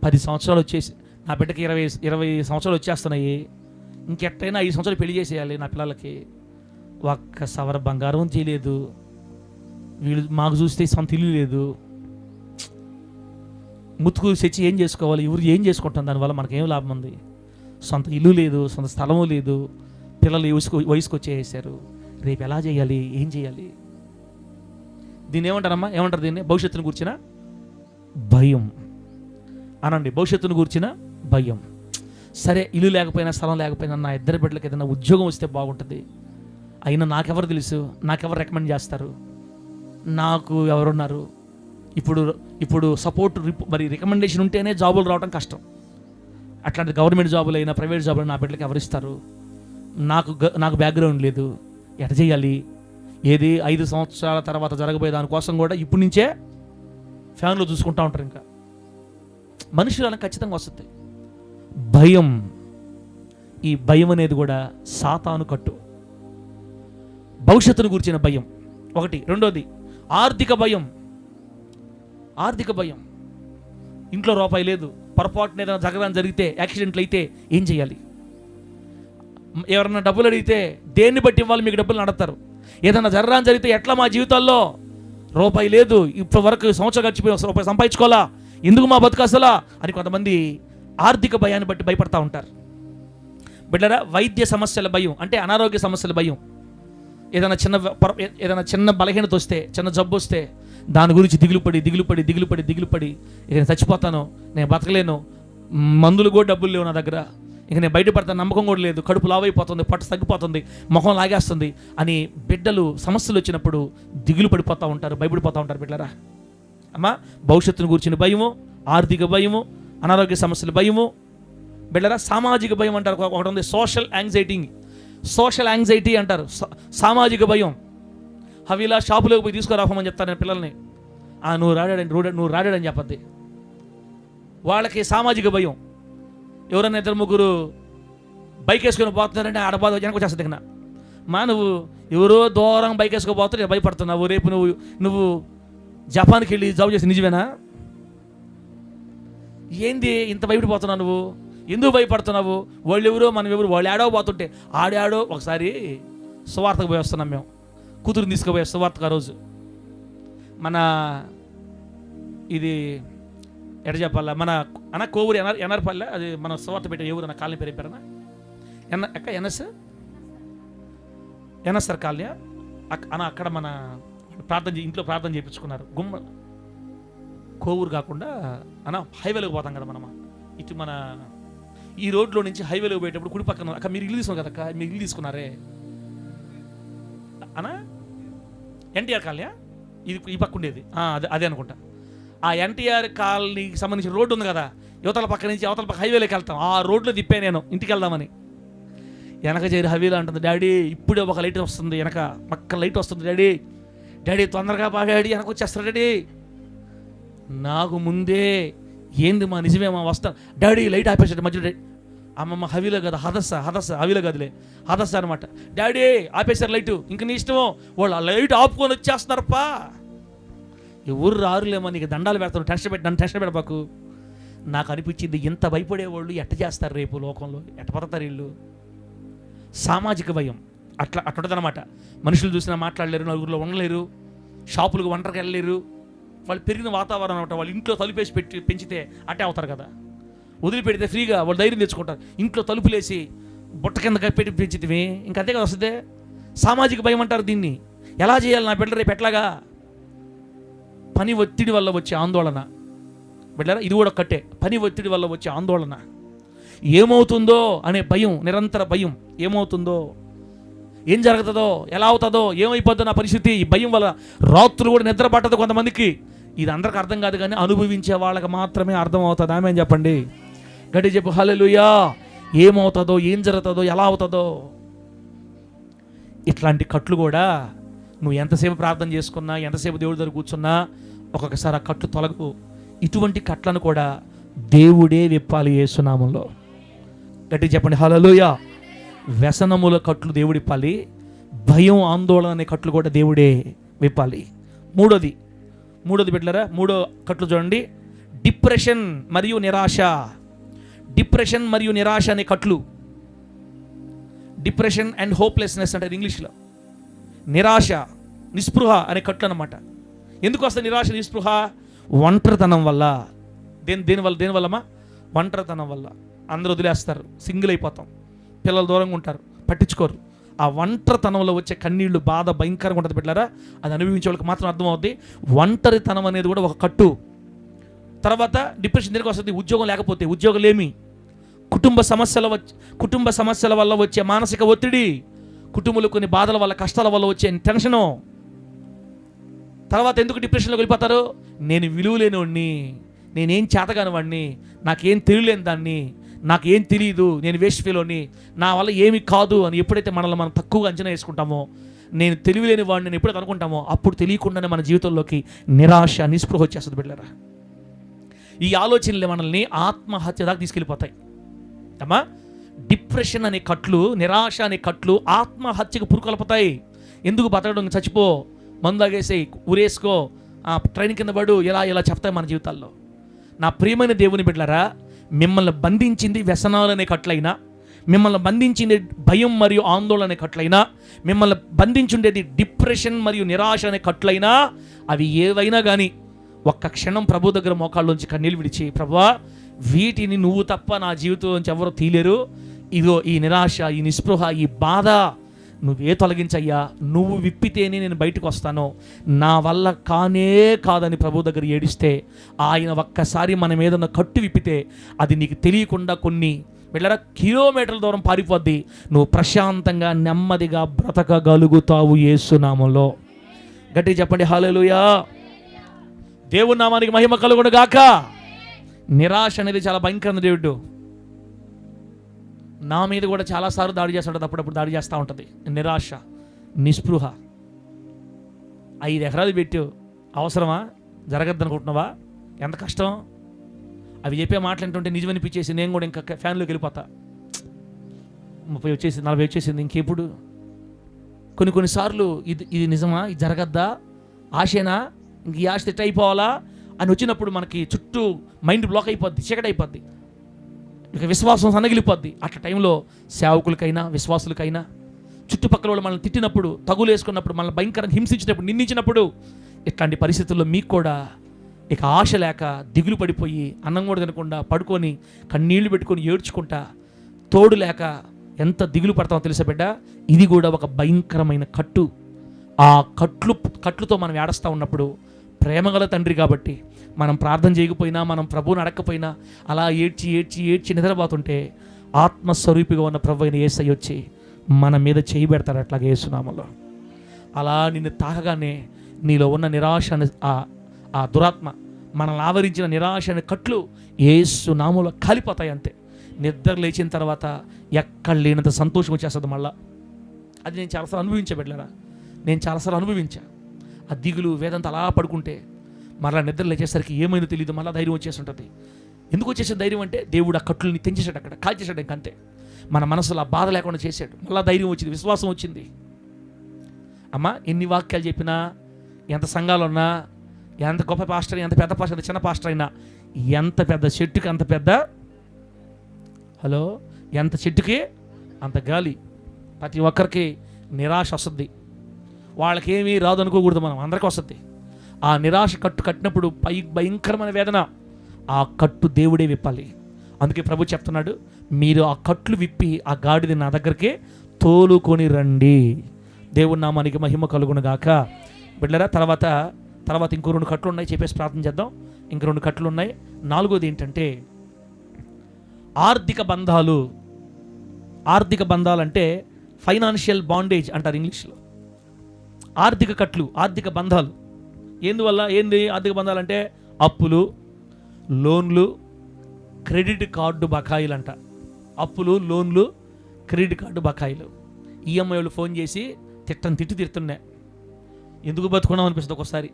10 సంవత్సరాలు వచ్చేసి నా బిడ్డకి 20 సంవత్సరాలు వచ్చేస్తున్నాయి, ఇంకెట్టయినా 5 సంవత్సరాలు పెళ్లి చేసేయాలి నా పిల్లలకి. ఒక్క సవర బంగారం చేయలేదు, వీళ్ళు మాకు చూస్తే సొంత ఇల్లు లేదు, ముతుకు తెచ్చి ఏం చేసుకోవాలి, ఎవరు ఏం చేసుకుంటాం, దానివల్ల మనకేం లాభం ఉంది? సొంత ఇల్లు లేదు, సొంత స్థలము లేదు, పిల్లలు వయసుకు వచ్చేసారు, రేపు ఎలా చేయాలి, ఏం చేయాలి? దీన్ని ఏమంటారమ్మా? ఏమంటారు దీన్ని? భవిష్యత్తును కూర్చిన భయం అనండి. భవిష్యత్తును కూర్చిన భయం. సరే, ఇల్లు లేకపోయినా స్థలం లేకపోయినా నా ఇద్దరు బిడ్డలకి ఏదైనా ఉద్యోగం వస్తే బాగుంటుంది, అయినా నాకెవరు తెలుసు, నాకెవరు రికమెండ్ చేస్తారు, నాకు ఎవరున్నారు? ఇప్పుడు సపోర్ట్ మరి రికమెండేషన్ ఉంటేనే జాబులు రావడం కష్టం. అట్లాంటి గవర్నమెంట్ జాబులు అయినా ప్రైవేట్ జాబులు నా బిడ్డలకి ఎవరు ఇస్తారు? నాకు బ్యాక్గ్రౌండ్ లేదు, ఎట చేయాలి? ఏది 5 సంవత్సరాల తర్వాత జరగబోయే దానికోసం కూడా ఇప్పటి నుంచే ఫ్యాన్లో చూసుకుంటూ ఉంటారు. ఇంకా మనుషులను ఖచ్చితంగా వస్తుంది భయం. ఈ భయం అనేది కూడా సాతాను కట్టు. భవిష్యత్తును గురించిన భయం ఒకటి. రెండోది ఆర్థిక భయం. ఇంట్లో రూపాయి లేదు, పొరపాటున ఏదైనా జరగడానికి జరిగితే, యాక్సిడెంట్లు అయితే ఏం చేయాలి? ఎవరన్నా డబ్బులు అడిగితే దేన్ని బట్టి ఇవ్వాలి మీకు డబ్బులు అడుగుతారు. ఏదైనా జరగడానికి జరిగితే ఎట్లా మా జీవితాల్లో రూపాయి లేదు, ఇప్పటి వరకు సంవత్సరం గడిచిపోయి రూపాయి సంపాదించుకోవాలా, ఎందుకు మా బతుకు అసలా అని కొంతమంది ఆర్థిక భయాన్ని బట్టి భయపడతా ఉంటారు. బిడ్డరా, వైద్య సమస్యల భయం అంటే అనారోగ్య సమస్యల భయం. ఏదైనా చిన్న బలహీనత వస్తే, చిన్న జబ్బు వస్తే దాని గురించి దిగులుపడి ఇక నేను చచ్చిపోతాను, నేను బతకలేను, మందులు కూడా డబ్బులు లేవు నా దగ్గర, ఇక నేను బయటపడతాను, నమ్మకం కూడా లేదు, కడుపు లావైపోతుంది, పట్టు తగ్గిపోతుంది, ముఖం లాగేస్తుంది అని బిడ్డలు సమస్యలు వచ్చినప్పుడు దిగులు పడిపోతూ ఉంటారు, భయపడిపోతూ ఉంటారు. బిడ్డరా అమ్మా, భవిష్యత్తును గురించిన భయము, ఆర్థిక భయము, అనారోగ్య సమస్యల భయము. బిడ్డరా, సామాజిక భయం అంటారు ఒకటి ఉంది, సోషల్ యాంగ్జైటీ అంటారు, సామాజిక భయం. హవీలా షాపులోకి పోయి తీసుకురామని చెప్తాను నేను పిల్లల్ని. నువ్వు రాడాడని చెప్పద్ది. వాళ్ళకి సామాజిక భయం. ఎవరైనా 2-3 బైక్ వేసుకొని పోతున్నారంటే ఆడబాధ వెనక వచ్చేస్తుంది. దిగిన నువ్వు ఎవరో దూరం బైక్ వేసుకోపోతే నేను భయపడుతున్నావు, రేపు నువ్వు జపాన్కి వెళ్ళి జాబ్ చేసి నిజమేనా? ఏంది ఇంత భయపడిపోతున్నావు నువ్వు? ఎందుకు భయపడుతున్నావు? వాళ్ళు ఎవరో మనం ఎవరు, వాళ్ళు ఆడో పోతుంటే ఆడాడో. ఒకసారి సువార్తకు పోయి వస్తున్నాం మేము, కూతురుని తీసుకుపోయే సువార్తకు. ఆ రోజు మన ఇది ఎట చెప్పాలా, మన కోవూరు ఎన్ఆర్పల్లె, అది మన సువార్త పెట్టే ఎవరు, నా కాలనీ పేరు చెప్పారనా? ఎన్ఎస్ఆర్ కాలనీ అక్కడ మన ఇంట్లో ప్రార్థన చేయించుకున్నారు. కోవూరు కాకుండా హైవేలోకి పోతాం కదా మనమా, ఇటు మన ఈ రోడ్లో నుంచి హైవేలోకి పోయేటప్పుడు కుడి పక్కన అక్క మీరు ఇల్లు తీసుకున్నారు కదా, మీరు ఇల్లు తీసుకున్నారే ఎన్టీఆర్ కాలనీ, ఇది ఈ పక్క ఉండేది అదే అనుకుంటా. ఆ ఎన్టీఆర్ కాలనీకి సంబంధించిన రోడ్డు ఉంది కదా, యువతల పక్క నుంచి అవతల పక్క హైవేలోకి వెళ్తాం. ఆ రోడ్లో తిప్పే నేను ఇంటికి వెళ్దామని. వెనక చేరి హైవేలో అంటుంది, డాడీ ఇప్పుడే ఒక లైట్ వస్తుంది, వెనక పక్క లైట్ వస్తుంది, డాడీ తొందరగా బాగా డాడీ వెనక వచ్చేస్తారు డాడీ. నాకు ముందే ఏంది మా నిజమేమా వస్తాను డాడీ, లైట్ ఆపేసాడు మధ్యలో. అమ్మమ్మ హవీలో కదా, హదస్స హవీలో కదలే, హదస్స అనమాట. డాడీ ఆపేశారు లైటు, ఇంక నీ ఇష్టమో, వాళ్ళు ఆ లైట్ ఆపుకొని వచ్చేస్తున్నారప్పా, ఎవరు రారులేమో, నీకు దండాలు పెడతాను, నన్ను టెన్షన్ పెడబాకు. నాకు అనిపించింది, ఇంత భయపడేవాళ్ళు ఎట్ట చేస్తారు రేపు లోకంలో, ఎట్ట పడతారు వీళ్ళు? సామాజిక భయం అట్లుంటుందన్నమాట. మనుషులు చూసినా మాట్లాడలేరు, నలుగురిలో ఉండలేరు, షాపులకు ఒంటరికి వెళ్ళలేరు. వాళ్ళు పెరిగిన వాతావరణం అనమాట. వాళ్ళు ఇంట్లో తలుపేసి పెంచితే అట్టే అవుతారు కదా, వదిలిపెడితే ఫ్రీగా వాళ్ళు ధైర్యం తెచ్చుకుంటారు. ఇంట్లో తలుపులేసి బుట్ట కింద పెట్టి పెంచితే ఇంకంతే కదా వస్తుంది. సామాజిక భయం అంటారు దీన్ని. ఎలా చేయాలి నా బిడ్డ రేపు ఎట్లాగా? పని ఒత్తిడి వల్ల వచ్చే ఆందోళన. బిడ్డరా, ఇది కూడా కట్టే. పని ఒత్తిడి వల్ల వచ్చే ఆందోళన, ఏమవుతుందో అనే భయం, నిరంతర భయం. ఏమవుతుందో, ఏం జరుగుతుందో, ఎలా అవుతుందో, ఏమైపోతుందో నా పరిస్థితి. ఈ భయం వల్ల రాత్రులు కూడా నిద్ర పట్టదు కొంతమందికి. ఇది అందరికి అర్థం కాదు, కానీ అనుభవించే వాళ్ళకి మాత్రమే అర్థం అవుతుంది. ఆమె చెప్పండి, గట్టి చెప్పు హల్లెలూయా. ఏమవుతుందో, ఏం జరుగుతుందో, ఎలా అవుతుందో. ఇట్లాంటి కట్లు కూడా నువ్వు ఎంతసేపు ప్రార్థన చేసుకున్నా, ఎంతసేపు దేవుడి దగ్గర కూర్చున్నా ఒక్కొక్కసారి ఆ కట్లు తొలగవు. ఇటువంటి కట్లను కూడా దేవుడే విప్పాలి యేసునామంలో. గట్టిగా చెప్పండి హల్లెలూయా. వ్యసనముల కట్లు దేవుడు విప్పాలి, భయం ఆందోళన అనే కట్లు కూడా దేవుడే విప్పాలి. మూడోది బిడ్డలారా, మూడో కట్లు చూడండి, డిప్రెషన్ మరియు నిరాశ. డిప్రెషన్ మరియు నిరాశ అనే కట్లు, డిప్రెషన్ అండ్ హోప్లెస్నెస్ అంటారు ఇంగ్లీష్లో. నిరాశ, నిస్పృహ అనే కట్లు అన్నమాట. ఎందుకు వస్తుంది నిరాశ నిస్పృహ? ఒంటరితనం వల్ల. దేనివల్లమా? ఒంటరితనం వల్ల. అందరూ వదిలేస్తారు, సింగిల్ అయిపోతాం, పిల్లలు దూరంగా ఉంటారు, పట్టించుకోరు. ఆ ఒంటరితనంలో వచ్చే కన్నీళ్లు, బాధ భయంకరంగా ఉంటుంది బిడ్డలారా. అది అనుభవించే వాళ్ళకి మాత్రం అర్థమవుద్ది. ఒంటరితనం అనేది కూడా ఒక కట్టు. తర్వాత డిప్రెషన్ దేనికి వస్తుంది? ఉద్యోగం లేకపోతే, ఉద్యోగం లేమి, కుటుంబ సమస్యల వల్ల వచ్చే మానసిక ఒత్తిడి, కుటుంబంలో కొన్ని బాధల వల్ల, కష్టాల వల్ల వచ్చే టెన్షను. తర్వాత ఎందుకు డిప్రెషన్లోకి వెళ్ళిపోతారు? నేను విలువ లేనివాడిని, నేనేం చేతగాని వాడిని, నాకేం తెలియలేని దాన్ని, నాకేం తెలియదు, నేను వేస్ట్ ఫీలోని, నా వల్ల ఏమి కాదు అని ఎప్పుడైతే మనల్ని మనం తక్కువగా అంచనా వేసుకుంటామో, నేను తెలివిలేని వాడిని నేను ఎప్పుడైతే అనుకుంటామో, అప్పుడు తెలియకుండానే మన జీవితంలోకి నిరాశ నిస్పృహ వచ్చేస్తుంది బిడ్డలారా. ఈ ఆలోచనలు మనల్ని ఆత్మహత్య దాకా తీసుకెళ్ళిపోతాయి అమ్మా. డిప్రెషన్ అనే కట్లు, నిరాశ అనే కట్లు ఆత్మహత్యకు పురుకొల్పుతాయి. ఎందుకు బతకడం, చచ్చిపో, మందు తాగేసి, ఉరేసుకో, ట్రైన్ కింద పడు, ఇలా చెప్తాయి మన జీవితాల్లో. నా ప్రియమైన దేవుని బిడ్డలారా, మిమ్మల్ని బంధించింది వ్యసనాలనే కట్లైనా, మిమ్మల్ని బంధించింది భయం మరియు ఆందోళన అనే కట్లైనా, మిమ్మల్ని బంధించుండేది డిప్రెషన్ మరియు నిరాశ అనే కట్లైనా, అవి ఏవైనా కానీ ఒక్క క్షణం ప్రభు దగ్గర మోకాళ్ళలోంచి కన్నీళ్ళు విడిచి, ప్రభువా వీటిని నువ్వు తప్ప నా జీవితం నుంచి ఎవరో తీలేరు, ఇదిగో ఈ నిరాశ, ఈ నిస్పృహ, ఈ బాధ నువ్వే తొలగించయ్యా, నువ్వు విప్పితేనే నేను బయటకు వస్తాను, నా వల్ల కానే కాదని ప్రభు దగ్గర ఏడిస్తే, ఆయన ఒక్కసారి మన మీద ఉన్న కట్టు విప్పితే అది నీకు తెలియకుండా కొన్ని వెళ్ళరా కిలోమీటర్ల దూరం పారిపోద్ది. నువ్వు ప్రశాంతంగా నెమ్మదిగా బ్రతకగలుగుతావు యేసునామంలో. గట్టిగా చెప్పండి హల్లెలూయా. దేవుని నామానికి మహిమ కలుగును గాక. నిరాశ అనేది చాలా భయంకరమైన దేవుడు. నా మీద కూడా చాలాసార్లు దాడి చేస్తుంటుంది, అప్పుడప్పుడు దాడి చేస్తూ ఉంటుంది నిరాశ, నిస్పృహ. 5 ఎకరాలు పెట్టు, అవసరమా? జరగద్దనుకుంటున్నావా? ఎంత కష్టం. అవి చెప్పే మాటలు ఏంటంటే నిజం అనిపించేసి నేను కూడా ఇంకా ఫ్యాన్లోకి వెళ్ళిపోతా. 30 వచ్చేసింది, 40 వచ్చేసింది, ఇంకెప్పుడు? కొన్నిసార్లు ఇది నిజమా, ఇది జరగద్దా, ఆశేనా, ఇంక ఈ ఆశ తిట్ట అయిపోవాలా అని వచ్చినప్పుడు మనకి చుట్టూ మైండ్ బ్లాక్ అయిపోద్ది, చీకటి అయిపోద్ది, ఇక విశ్వాసం సన్నగిలిపోద్ది. అట్లా టైంలో సేవకులకైనా విశ్వాసులకైనా చుట్టుపక్కల వాళ్ళు మనల్ని తిట్టినప్పుడు, తగులు వేసుకున్నప్పుడు, మనల్ని భయంకరంగా హింసించినప్పుడు, నిందించినప్పుడు, ఇట్లాంటి పరిస్థితుల్లో మీకు కూడా ఇక ఆశ లేక దిగులు పడిపోయి అన్నం కూడా తినకుండా పడుకొని కన్నీళ్లు పెట్టుకొని ఏడ్చుకుంటా, తోడు లేక ఎంత దిగులు పడతామో తెలుసా బిడ్డ. ఇది కూడా ఒక భయంకరమైన కట్టు. ఆ కట్లుతో మనం ఏడుస్తూ ఉన్నప్పుడు ప్రేమగల తండ్రి కాబట్టి మనం ప్రార్థన చేయకపోయినా, మనం ప్రభువుని అడగకపోయినా, అలా ఏడ్చి నిద్రపోతుంటే ఆత్మస్వరూపిగా ఉన్న ప్రభు అయిన యేసయ్య వచ్చి మన మీద చేయి పెడతారు అట్లాగే యేసునామములో. అలా నిన్ను తాకగానే నీలో ఉన్న నిరాశ, ఆ దురాత్మ, మనల్ని ఆవరించిన నిరాశ అనే కట్లు యేసునామములో కాలిపోతాయి అంతే. నిద్ర లేచిన తర్వాత ఎక్కడ లేనంత సంతోషం వచ్చేస్తుంది మళ్ళా. అది నేను చాలాసార్లు అనుభవించబెట్టలేరా, నేను చాలాసార్లు అనుభవించా. ఆ దిగులు వేదంతా అలా పడుకుంటే మరలా నిద్ర లేచేసరికి ఏమైనా తెలియదు, మళ్ళీ ధైర్యం వచ్చేస్తుంటుంది. ఎందుకు వచ్చేసే ధైర్యం అంటే దేవుడు ఆ కట్లుని తెంచేశాడు, అక్కడ కాల్చేశాడు. ఇంకంతే మన మనసులో ఆ బాధ లేకుండా చేశాడు. మళ్ళీ ధైర్యం వచ్చింది, విశ్వాసం వచ్చింది. అమ్మ ఎన్ని వాక్యాలు చెప్పినా, ఎంత సంఘాలు ఉన్నా, ఎంత గొప్ప పాస్టర్, ఎంత పెద్ద పాస్టర్, చిన్న పాస్టర్ అయినా, ఎంత పెద్ద చెట్టుకి అంత పెద్ద ఎంత చెట్టుకి అంత గాలి. ప్రతి ఒక్కరికి నిరాశ వస్తుంది. వాళ్ళకేమీ రాదు అనుకోకూడదు, మనం అందరికీ వస్తుంది. ఆ నిరాశ కట్టు కట్టినప్పుడు భయంకరమైన వేదన. ఆ కట్టు దేవుడే విప్పాలి. అందుకే ప్రభు చెప్తున్నాడు, మీరు ఆ కట్లు విప్పి ఆ గాడిని నా దగ్గరికి తోలుకొని రండి. దేవుని నామానికి మహిమ కలుగును గాక. బిడ్డలారా, తర్వాత ఇంకో 2 కట్లు ఉన్నాయి, చెప్పేసి ప్రార్థన చేద్దాం. ఇంకో 2 కట్లు ఉన్నాయి. 4వది ఏంటంటే ఆర్థిక బంధాలు. ఆర్థిక బంధాలు అంటే ఫైనాన్షియల్ బాండేజ్ అంటారు ఇంగ్లీష్లో. ఆర్థిక కట్లు, ఆర్థిక బంధాలు. ఏంది ఆర్థిక బంధాలు అంటే అప్పులు, లోన్లు, క్రెడిట్ కార్డు బకాయిలు అంట. అప్పులు, లోన్లు, క్రెడిట్ కార్డు బకాయిలు. ఈఎంఐ వాళ్ళు ఫోన్ చేసి తిడుతున్నా, ఎందుకు బతుకున్నాం అనిపిస్తుంది ఒక్కోసారి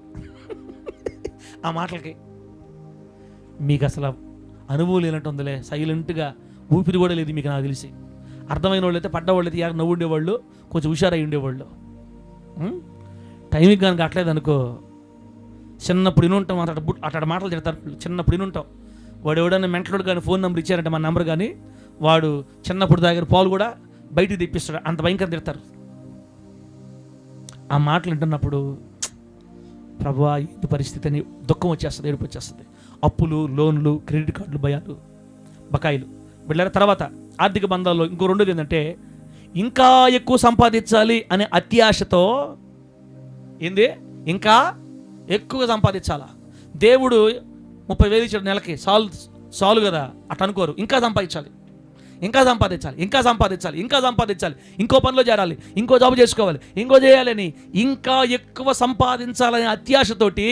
ఆ మాటలకి. మీకు అసలు అనుభవం లేనట్టు ఉందిలే, సైలెంట్గా ఊపిరి కూడా లేదు మీకు. నాకు తెలిసి అర్థమైన వాళ్ళు అయితే, పడ్డవాళ్ళు అయితే ఎవరు నవ్వు ఉండేవాళ్ళు, కొంచెం హుషారై ఉండేవాళ్ళు. టైంకి కనుక అట్లేదు అనుకో, చిన్నప్పుడు ఇనుంటాం, అట్లా మాటలు తిడతారు. చిన్నప్పుడు ఇనుంటాం, వాడు ఎవడన్నా మెంటలోడు కానీ ఫోన్ నెంబర్ ఇచ్చారంటే మన నెంబర్ కానీ, వాడు చిన్నప్పుడు తాగిన పాలు కూడా బయటికి తెప్పిస్తాడు, అంత భయంకరంగా తిడతారు. ఆ మాటలు వింటున్నప్పుడు ప్రభువా ఇది పరిస్థితి అని దుఃఖం వచ్చేస్తుంది, ఏడుపు వచ్చేస్తుంది. అప్పులు, లోన్లు, క్రెడిట్ కార్డులు, భయాలు, బకాయిలు. వీళ్ళ తర్వాత ఆర్థిక బంధాల్లో ఇంకో రెండోది ఏంటంటే, ఇంకా ఎక్కువ సంపాదించాలి అనే అత్యాశతో ఏంది, ఇంకా ఎక్కువగా సంపాదించాలా. దేవుడు 30,000 ఇచ్చాడు నెలకి, చాలు కదా అట్లా అనుకోరు. ఇంకా సంపాదించాలి, ఇంకా సంపాదించాలి, ఇంకా సంపాదించాలి, ఇంకా సంపాదించాలి, ఇంకో పనిలో చేరాలి, ఇంకో జాబ్ చేసుకోవాలి, ఇంకో చేయాలని, ఇంకా ఎక్కువ సంపాదించాలనే అత్యాశతోటి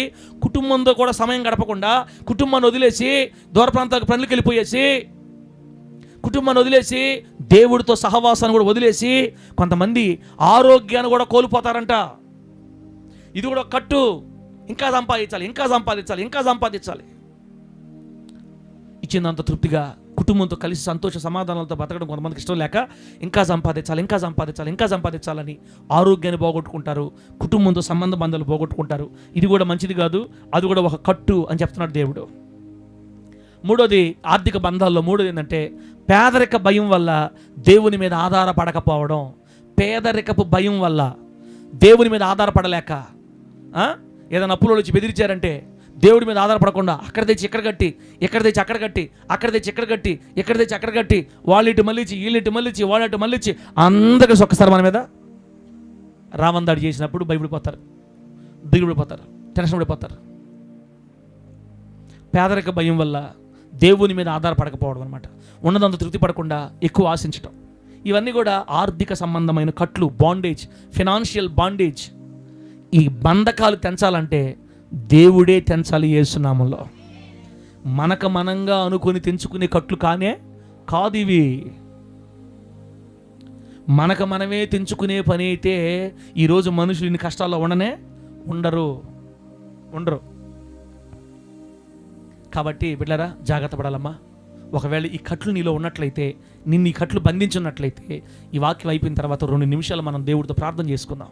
కుటుంబంతో కూడా సమయం గడపకుండా, కుటుంబాన్ని వదిలేసి దూర ప్రాంతాలకు పనులకు వెళ్ళిపోయేసి, కుటుంబాన్ని వదిలేసి దేవుడితో సహవాసాన్ని కూడా వదిలేసి కొంతమంది ఆరోగ్యాన్ని కూడా కోల్పోతారంట. ఇది కూడా కట్టు. ఇంకా సంపాదించాలి, ఇంకా సంపాదించాలి, ఇంకా సంపాదించాలి. ఇచ్చిందంత తృప్తిగా కుటుంబంతో కలిసి సంతోష సమాధానాలతో బతకడం కొంతమందికి ఇష్టం లేక ఇంకా సంపాదించాలి, ఇంకా సంపాదించాలి, ఇంకా సంపాదించాలని ఆరోగ్యాన్ని పోగొట్టుకుంటారు, కుటుంబంతో సంబంధ బంధాలు పోగొట్టుకుంటారు. ఇది కూడా మంచిది కాదు, అది కూడా ఒక కట్టు అని చెప్తున్నాడు దేవుడు. మూడోది ఆర్థిక బంధాల్లో మూడోది ఏంటంటే, పేదరిక భయం వల్ల దేవుని మీద ఆధారపడకపోవడం. పేదరికపు భయం వల్ల దేవుని మీద ఆధారపడలేక, ఏదైనా అప్పులో వచ్చి బెదిరించారంటే దేవుడి మీద ఆధారపడకుండా అక్కడ తెచ్చి ఇక్కడ కట్టి, ఎక్కడ తెచ్చి అక్కడ కట్టి, అక్కడ తెచ్చి ఇక్కడ కట్టి, ఎక్కడ తెచ్చి అక్కడ కట్టి, వాళ్ళిటి మళ్ళీచ్చి, వీళ్ళిటి మళ్ళీచ్చి, వాళ్ళటి మళ్ళీచ్చి, అందరికీ ఒక్కసారి మన మీద రామందాడి చేసినప్పుడు భయపడిపోతారు, దిగుబడిపోతారు, టెన్షన్ పడిపోతారు. పేదరిక భయం వల్ల దేవుని మీద ఆధారపడకపోవడం అనమాట. ఉన్నదంత తృప్తి పడకుండా ఎక్కువ ఆశించడం. ఇవన్నీ కూడా ఆర్థిక సంబంధమైన కట్లు, బాండేజ్, ఫినాన్షియల్ బాండేజ్. ఈ బంధకాలు తెంచాలంటే దేవుడే తెంచాలి యేసునామంలో. మనకు మనంగా అనుకొని తెంచుకునే కట్లు కాదు ఇవి. మనకు మనమే తెంచుకునే పని అయితే ఈరోజు మనుషులు ఇన్ని కష్టాల్లో ఉండరు. కాబట్టి బిడ్డలారా, జాగ్రత్త పడాలమ్మా. ఒకవేళ ఈ కట్లు నీలో ఉన్నట్లయితే, నిన్ను ఈ కట్లు బంధించున్నట్లయితే, ఈ వాక్యం అయిపోయిన తర్వాత 2 నిమిషాలు మనం దేవుడితో ప్రార్థన చేసుకుందాం.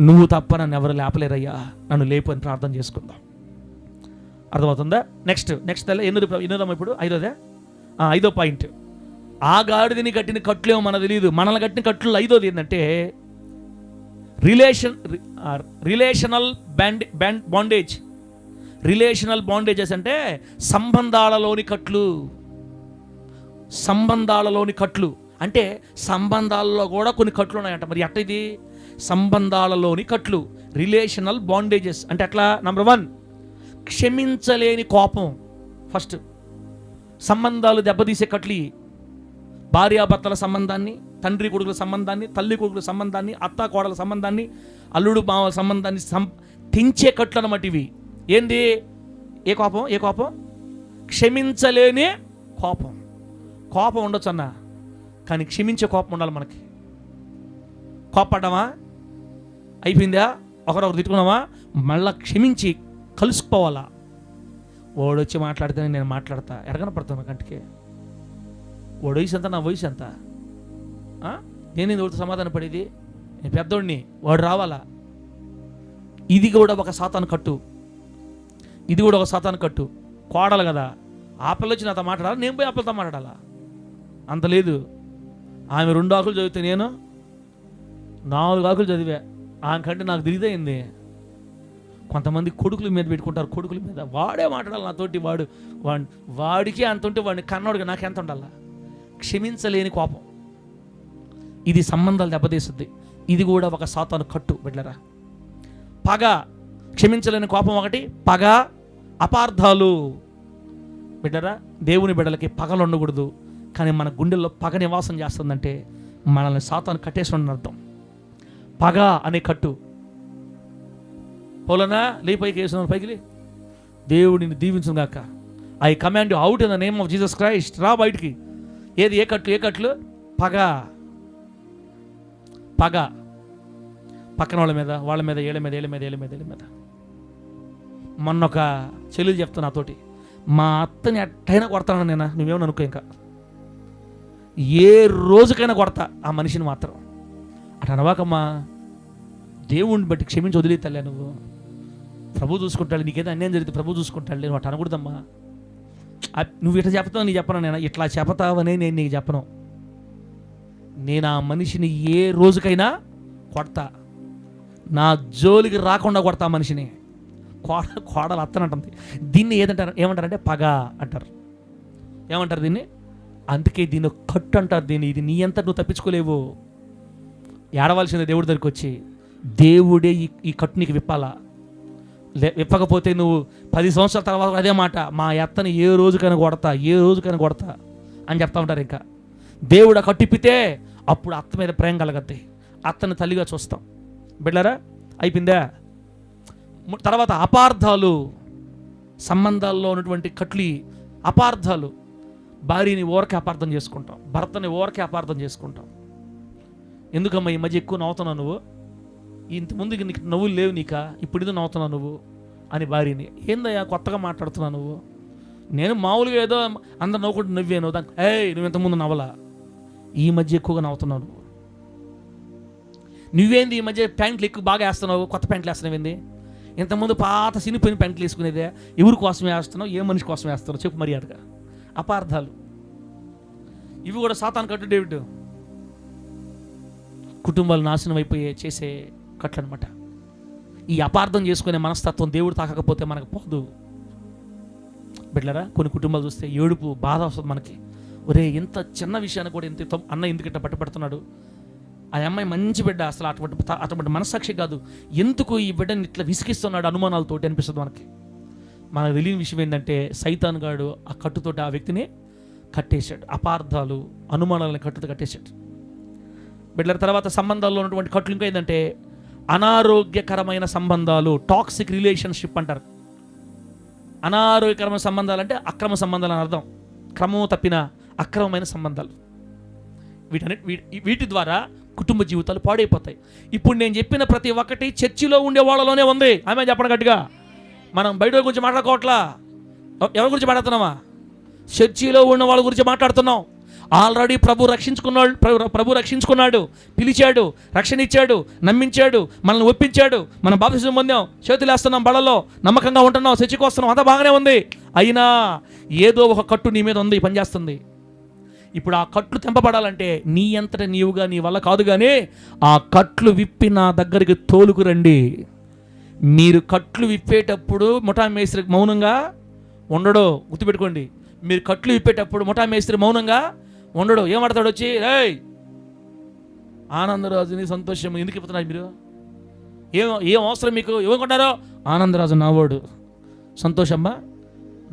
నువ్వు తప్ప నన్ను ఎవరు లేపలేరయ్యా, నన్ను లేపు అని ప్రార్థన చేసుకుందాం. అర్థమవుతుందా? నెక్స్ట్ ఎన్నోదమ్మా ఇప్పుడు? ఐదో పాయింట్. ఆ గాడిదని కట్టిన కట్లేమో మనకు తెలియదు, మనల్ని కట్టిన కట్లు. ఐదోది ఏంటంటే రిలేషనల్ బాండేజ్. రిలేషనల్ బాండేజెస్ అంటే సంబంధాలలోని కట్లు. అంటే సంబంధాలలో కూడా కొన్ని కట్లు ఉన్నాయంట. మరి అట్ట ఇది సంబంధాలలోని కట్లు, రిలేషనల్ బాండేజెస్ అంటే అట్లా. నెంబర్ 1, క్షమించలేని కోపం. ఫస్ట్ సంబంధాలు దెబ్బతీసే కట్లు. భార్యాభర్తల సంబంధాన్ని, తండ్రి కొడుకుల సంబంధాన్ని, తల్లి కొడుకుల సంబంధాన్ని, అత్త కోడల సంబంధాన్ని, అల్లుడు మావల సంబంధాన్ని తెంచే కట్లు అన్నమాట ఇవి. ఏంది? ఏ కోపం? క్షమించలేని కోపం ఉండొచ్చు అన్న, కానీ క్షమించే కోపం ఉండాలి మనకి. కోపడ్డామా, అయిపోయిందా, ఒకరొకరు తిట్టుకున్నామా, మళ్ళీ క్షమించి కలుసుకోవాలా. వాడు వచ్చి మాట్లాడితేనే నేను మాట్లాడతా, ఎరగనపడతాను కంటికి. వాడు వయసు ఎంత, నా వయసు ఎంత, నేను ఎవరితో సమాధాన పడేది? నేను పెద్దోడిని, వాడు రావాలా. ఇది కూడా ఒక సాతాను కట్టు. కోడలు కదా, ఆ పిల్ల వచ్చి నాతో మాట్లాడాలా, నేను పోయి ఆ పిల్లతో మాట్లాడాలా? అంత లేదు. ఆమె 2 ఆకులు చదివితే నేను 4 ఆకులు చదివా. ఆమె కంటే నాకు తిరిగిపోయింది. కొంతమంది కొడుకుల మీద పెట్టుకుంటారు, కొడుకుల మీద. వాడే మాట్లాడాలి నాతోటి, వాడికి అంత ఉంటే వాడిని కన్నోడిగా నాకెంత ఉండాలా? క్షమించలేని కోపం, ఇది సంబంధాలు దెబ్బతీస్తుంది. ఇది కూడా ఒక సాతాను కట్టు బిడ్డలారా. పగ, క్షమించలేని కోపం ఒకటి, పగ, అపార్థాలు. బిడ్డరా, దేవుని బిడ్డలకి పగలు ఉండకూడదు, కానీ మన గుండెల్లో పగ నివాసం చేస్తుందంటే మనల్ని సాతాను కట్టేసిన అర్థం. పగ అనే కట్టు. పోలనా లే, పైకి వేసిన పైకి, దేవుడిని దీవించును గాక. I command you out in the name of Jesus Christ. రా బయటికి. ఏ కట్లు? పగ. పక్కన వాళ్ళ మీద ఏళ్ళ మీద. మొన్న ఒక చెల్లెలు చెప్తా నాతోటి, మా అత్తని ఎట్టయినా కొడతాను నేను, నువ్వేమని అనుకో, ఇంకా ఏ రోజుకైనా కొడతా ఆ మనిషిని మాత్రం. అటు అనవాకమ్మా, దేవుణ్ణి బట్టి క్షమించి వదిలే తల్లే, నువ్వు ప్రభు చూసుకుంటాడు, నీకేదో అన్యాయం జరిగితే ప్రభు చూసుకుంటాడు, నువ్వు అటు అనకూడదమ్మా. నువ్వు ఇట్లా చెప్తావు, నీకు చెప్పను నేను, ఇట్లా చెప్తావనే నేను నీకు చెప్పను. నేను ఆ మనిషిని ఏ రోజుకైనా కొడతా, నా జోలికి రాకుండా కొడతా ఆ మనిషిని. కోడలు అత్తనంటుంది. దీన్ని ఏమంటారంటే పగ అంటారు. ఏమంటారు దీన్ని? అందుకే దీన్ని కట్టు అంటారు. ఇది నీ అంతా నువ్వు తప్పించుకోలేవు. ఏడవలసిందే దేవుడి దగ్గరికి వచ్చి, దేవుడే ఈ కట్టు నీకు విప్పాలా. విప్పకపోతే నువ్వు 10 సంవత్సరాల తర్వాత అదే మాట, మా అత్తని ఏ రోజుకైనా కొడతా అని చెప్తా ఉంటారు. ఇంకా దేవుడు ఆ కట్టిప్పితే అప్పుడు అత్త మీద ప్రేమ కలగద్ది, అత్తని తల్లిగా చూస్తాం. బిడ్డలారా, అయిపోయిందా? తర్వాత అపార్థాలు, సంబంధాల్లో ఉన్నటువంటి అపార్థాలు. భార్యని ఊరకే అపార్థం చేసుకుంటాం, భర్తని ఊరకే అపార్థం చేసుకుంటాం. ఎందుకమ్మా ఈ మధ్య ఎక్కువ నవ్వుతున్నావు నువ్వు, ఇంతకుముందుకి నీకు నవ్వులు లేవు, నీకా ఇప్పుడు ఇది నవ్వుతున్నావు నువ్వు అని భార్యని. ఏందయ్యా కొత్తగా మాట్లాడుతున్నావు నువ్వు? నేను మామూలుగా ఏదో అందరు నవ్వుకుంటూ నవ్వాను, నువ్వు ఇంతకుముందు నవ్వలా, ఈ మధ్య ఎక్కువగా నవ్వుతున్నావు నువ్వు. నువ్వేంది ఈ మధ్య ప్యాంట్లు ఎక్కువ బాగా వేస్తున్నావు, కొత్త ప్యాంట్లు వేస్తున్నావు ఏంది? ఇంతకుముందు పాత సినిపోయిన ప్యాంట్లు వేసుకునేదే, ఎవరి కోసం వేస్తున్నావు, ఏ మనిషి కోసం వేస్తున్నావు చెప్పు మర్యాదగా. అపార్థాలు ఇవి కూడా సాతాను కట్టు. డేవిడ్ కుటుంబాలు నాశనం అయిపోయే చేసే కట్లు అనమాట. ఈ అపార్థం చేసుకునే మనస్తత్వం దేవుడు తాకకపోతే మనకు పోదు. బిడ్డలారా, కొన్ని కుటుంబాలు చూస్తే ఏడుపు, బాధ వస్తుంది మనకి. ఒరే, ఇంత చిన్న విషయాన్ని కూడా అన్న ఎందుకంటే పట్టుపడుతున్నాడు. ఆ అమ్మాయి మంచి బిడ్డ, అసలు అటువంటి మనస్సాక్షి కాదు, ఎందుకు ఈ బిడ్డని ఇట్లా విసిగిస్తున్నాడు అనుమానాలతోటి అనిపిస్తుంది మనకి. మనకు తెలియని విషయం ఏంటంటే సైతాన్ గాడు ఆ కట్టుతోటి ఆ వ్యక్తిని కట్టేశాడు. అపార్థాలు, అనుమానాలను కట్టుతో కట్టేశాడు. బిడ్డల తర్వాత సంబంధాల్లో ఉన్నటువంటి కట్లు ఇంకా ఏంటంటే అనారోగ్యకరమైన సంబంధాలు, టాక్సిక్ రిలేషన్షిప్ అంటారు. అనారోగ్యకరమైన సంబంధాలు అంటే అక్రమ సంబంధాలు అని అర్థం. క్రమం తప్పిన అక్రమమైన సంబంధాలు. వీటి ద్వారా కుటుంబ జీవితాలు పాడైపోతాయి. ఇప్పుడు నేను చెప్పిన ప్రతి ఒక్కటి చర్చిలో ఉండే వాళ్ళలోనే ఉంది. ఆమె చెప్పడం గట్టిగా. మనం బయట గురించి మాట్లాడుకోవట్లా. ఎవరి గురించి మాట్లాడుతున్నామా? చర్చిలో ఉన్న వాళ్ళ గురించి మాట్లాడుతున్నాం. ఆల్రెడీ ప్రభు రక్షించుకున్నాడు, పిలిచాడు, రక్షణ ఇచ్చాడు, నమ్మించాడు, మనల్ని ఒప్పించాడు, మనం బాప్తిసం పొందాం, చేతులు వేస్తున్నాం, బలలో నమ్మకంగా ఉంటున్నాం, చర్చికి వస్తున్నాం, అంతా బాగానే ఉంది. అయినా ఏదో ఒక కట్టు నీ మీద ఉంది, పనిచేస్తుంది. ఇప్పుడు ఆ కట్లు తెంపబడాలంటే నీ అంతట నీవుగా నీ వల్ల కాదు, కానీ ఆ కట్లు విప్పి నా దగ్గరికి తోలుకురండి. మీరు కట్లు విప్పేటప్పుడు ముఠా మేస్త్రి మౌనంగా ఉండడు. గుర్తుపెట్టుకోండి, మీరు కట్లు విప్పేటప్పుడు ముఠా మేస్త్రి మౌనంగా ఉండడు. ఏమడతాడు వచ్చి, ఆనందరాజుని సంతోషం ఎందుకు ఇప్పుతున్నారు మీరు? ఏం అవసరం మీకు? ఏమనుకుంటారో? ఆనందరాజు నావాడు, సంతోషమ్మ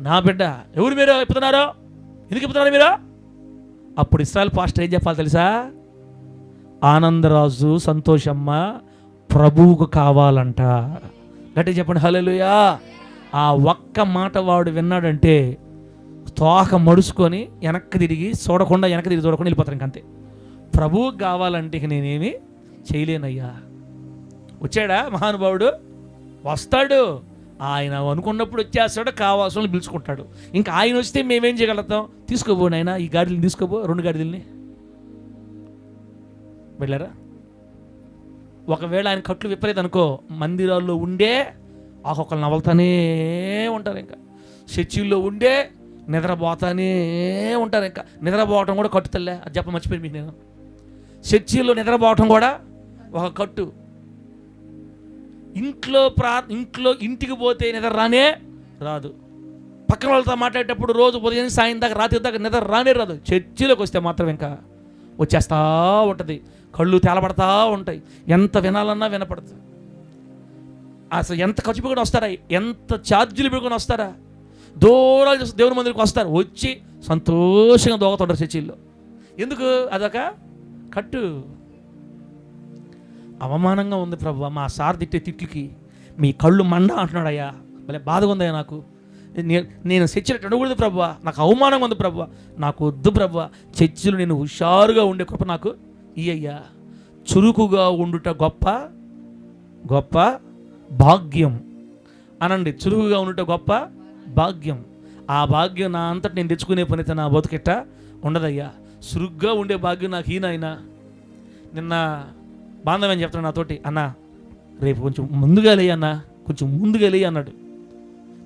నా బిడ్డ. ఎవరు మీరు ఇప్పుతున్నారో? ఎందుకు ఇప్పుతున్నారు మీరు? అప్పుడు ఇస్రాయల్ పాస్టర్ ఏం చెప్పాలి తెలుసా? ఆనందరాజు, సంతోషమ్మ ప్రభువుకు కావాలంట. గట్టిగా చెప్పండి హల్లెలూయా. ఆ ఒక్క మాట వాడు విన్నాడంటే తోక మడుచుకొని వెనక్కి తిరిగి చూడకుండా వెళ్ళిపోతాను. ఇంకంతే. ప్రభువుకు కావాలంటే ఇక నేనేమి చేయలేనయ్యా. వచ్చాడా మహానుభావుడు? వస్తాడు. ఆయన అనుకున్నప్పుడు వచ్చేస్తాడు, కావాల్సిన పిలుచుకుంటాడు. ఇంకా ఆయన వస్తే మేమేం చేయగలుగుతాం? తీసుకోబో నాయన, ఈ గాడిదలు తీసుకోబో, 2 గాడిదల్ని. వెళ్ళారా? ఒకవేళ ఆయన కట్లు విప్పలేదు అనుకో, మందిరాల్లో ఉండే ఒక్కొక్కరు నవలుతానే ఉంటారు. ఇంకా చర్చిల్లో ఉండే నిద్రపోతానే ఉంటారు. ఇంకా నిద్రపోవటం కూడా కట్టు తల్లే, అది చెప్ప మర్చిపోయి మీకు నేను. చర్చిల్లో నిద్రపోవటం కూడా ఒక కట్టు. ఇంటికి పోతే నిద్ర రానే రాదు. పక్కన వాళ్ళతో మాట్లాడేటప్పుడు రోజు ఉదయం సాయం దాకా రాత్రి దాకా నిద్ర రానే రాదు. చర్చిలోకి వస్తే మాత్రం ఇంకా వచ్చేస్తూ ఉంటుంది, కళ్ళు తేలబడతా ఉంటాయి, ఎంత వినాలన్నా వినపడుతుంది. అసలు ఎంత ఖర్చు పెట్టుకుని వస్తారా, ఎంత ఛార్జీలు పెట్టుకుని వస్తారా, దూరాలు చేసి దేవుని మందిరికి వస్తారు, వచ్చి సంతోషంగా దోగుతుంటారు చర్చిల్లో. ఎందుకు? అదొక కట్టు. అవమానంగా ఉంది ప్రభు, మా సార్ తిట్టే తిట్లకి మీ కళ్ళు మండ అంటున్నాడయ్యా, భలే బాధగా ఉందయ్యా నాకు. నేను చర్చిలో అడగకూడదు ప్రభు, నాకు అవమానంగా ఉంది ప్రభు, నాకు వద్దు ప్రభు. చర్చిలో నేను హుషారుగా ఉండే కృప నాకు ఇయ్యయ్యా. చురుకుగా ఉండుట గొప్ప గొప్ప భాగ్యం అనండి. చురుకుగా ఉండటం గొప్ప భాగ్యం. ఆ భాగ్యం నా అంతటి నేను తెచ్చుకునే పనితే నా బతుకెట్ట ఉండదయ్యా. చురుగ్గా ఉండే భాగ్యం నాకు ఈయన. నిన్న బాంధవ్యం చెప్తాను నాతోటి, అన్న రేపు కొంచెం ముందుగా లేయి అన్న, కొంచెం ముందుగా లేయి అన్నాడు.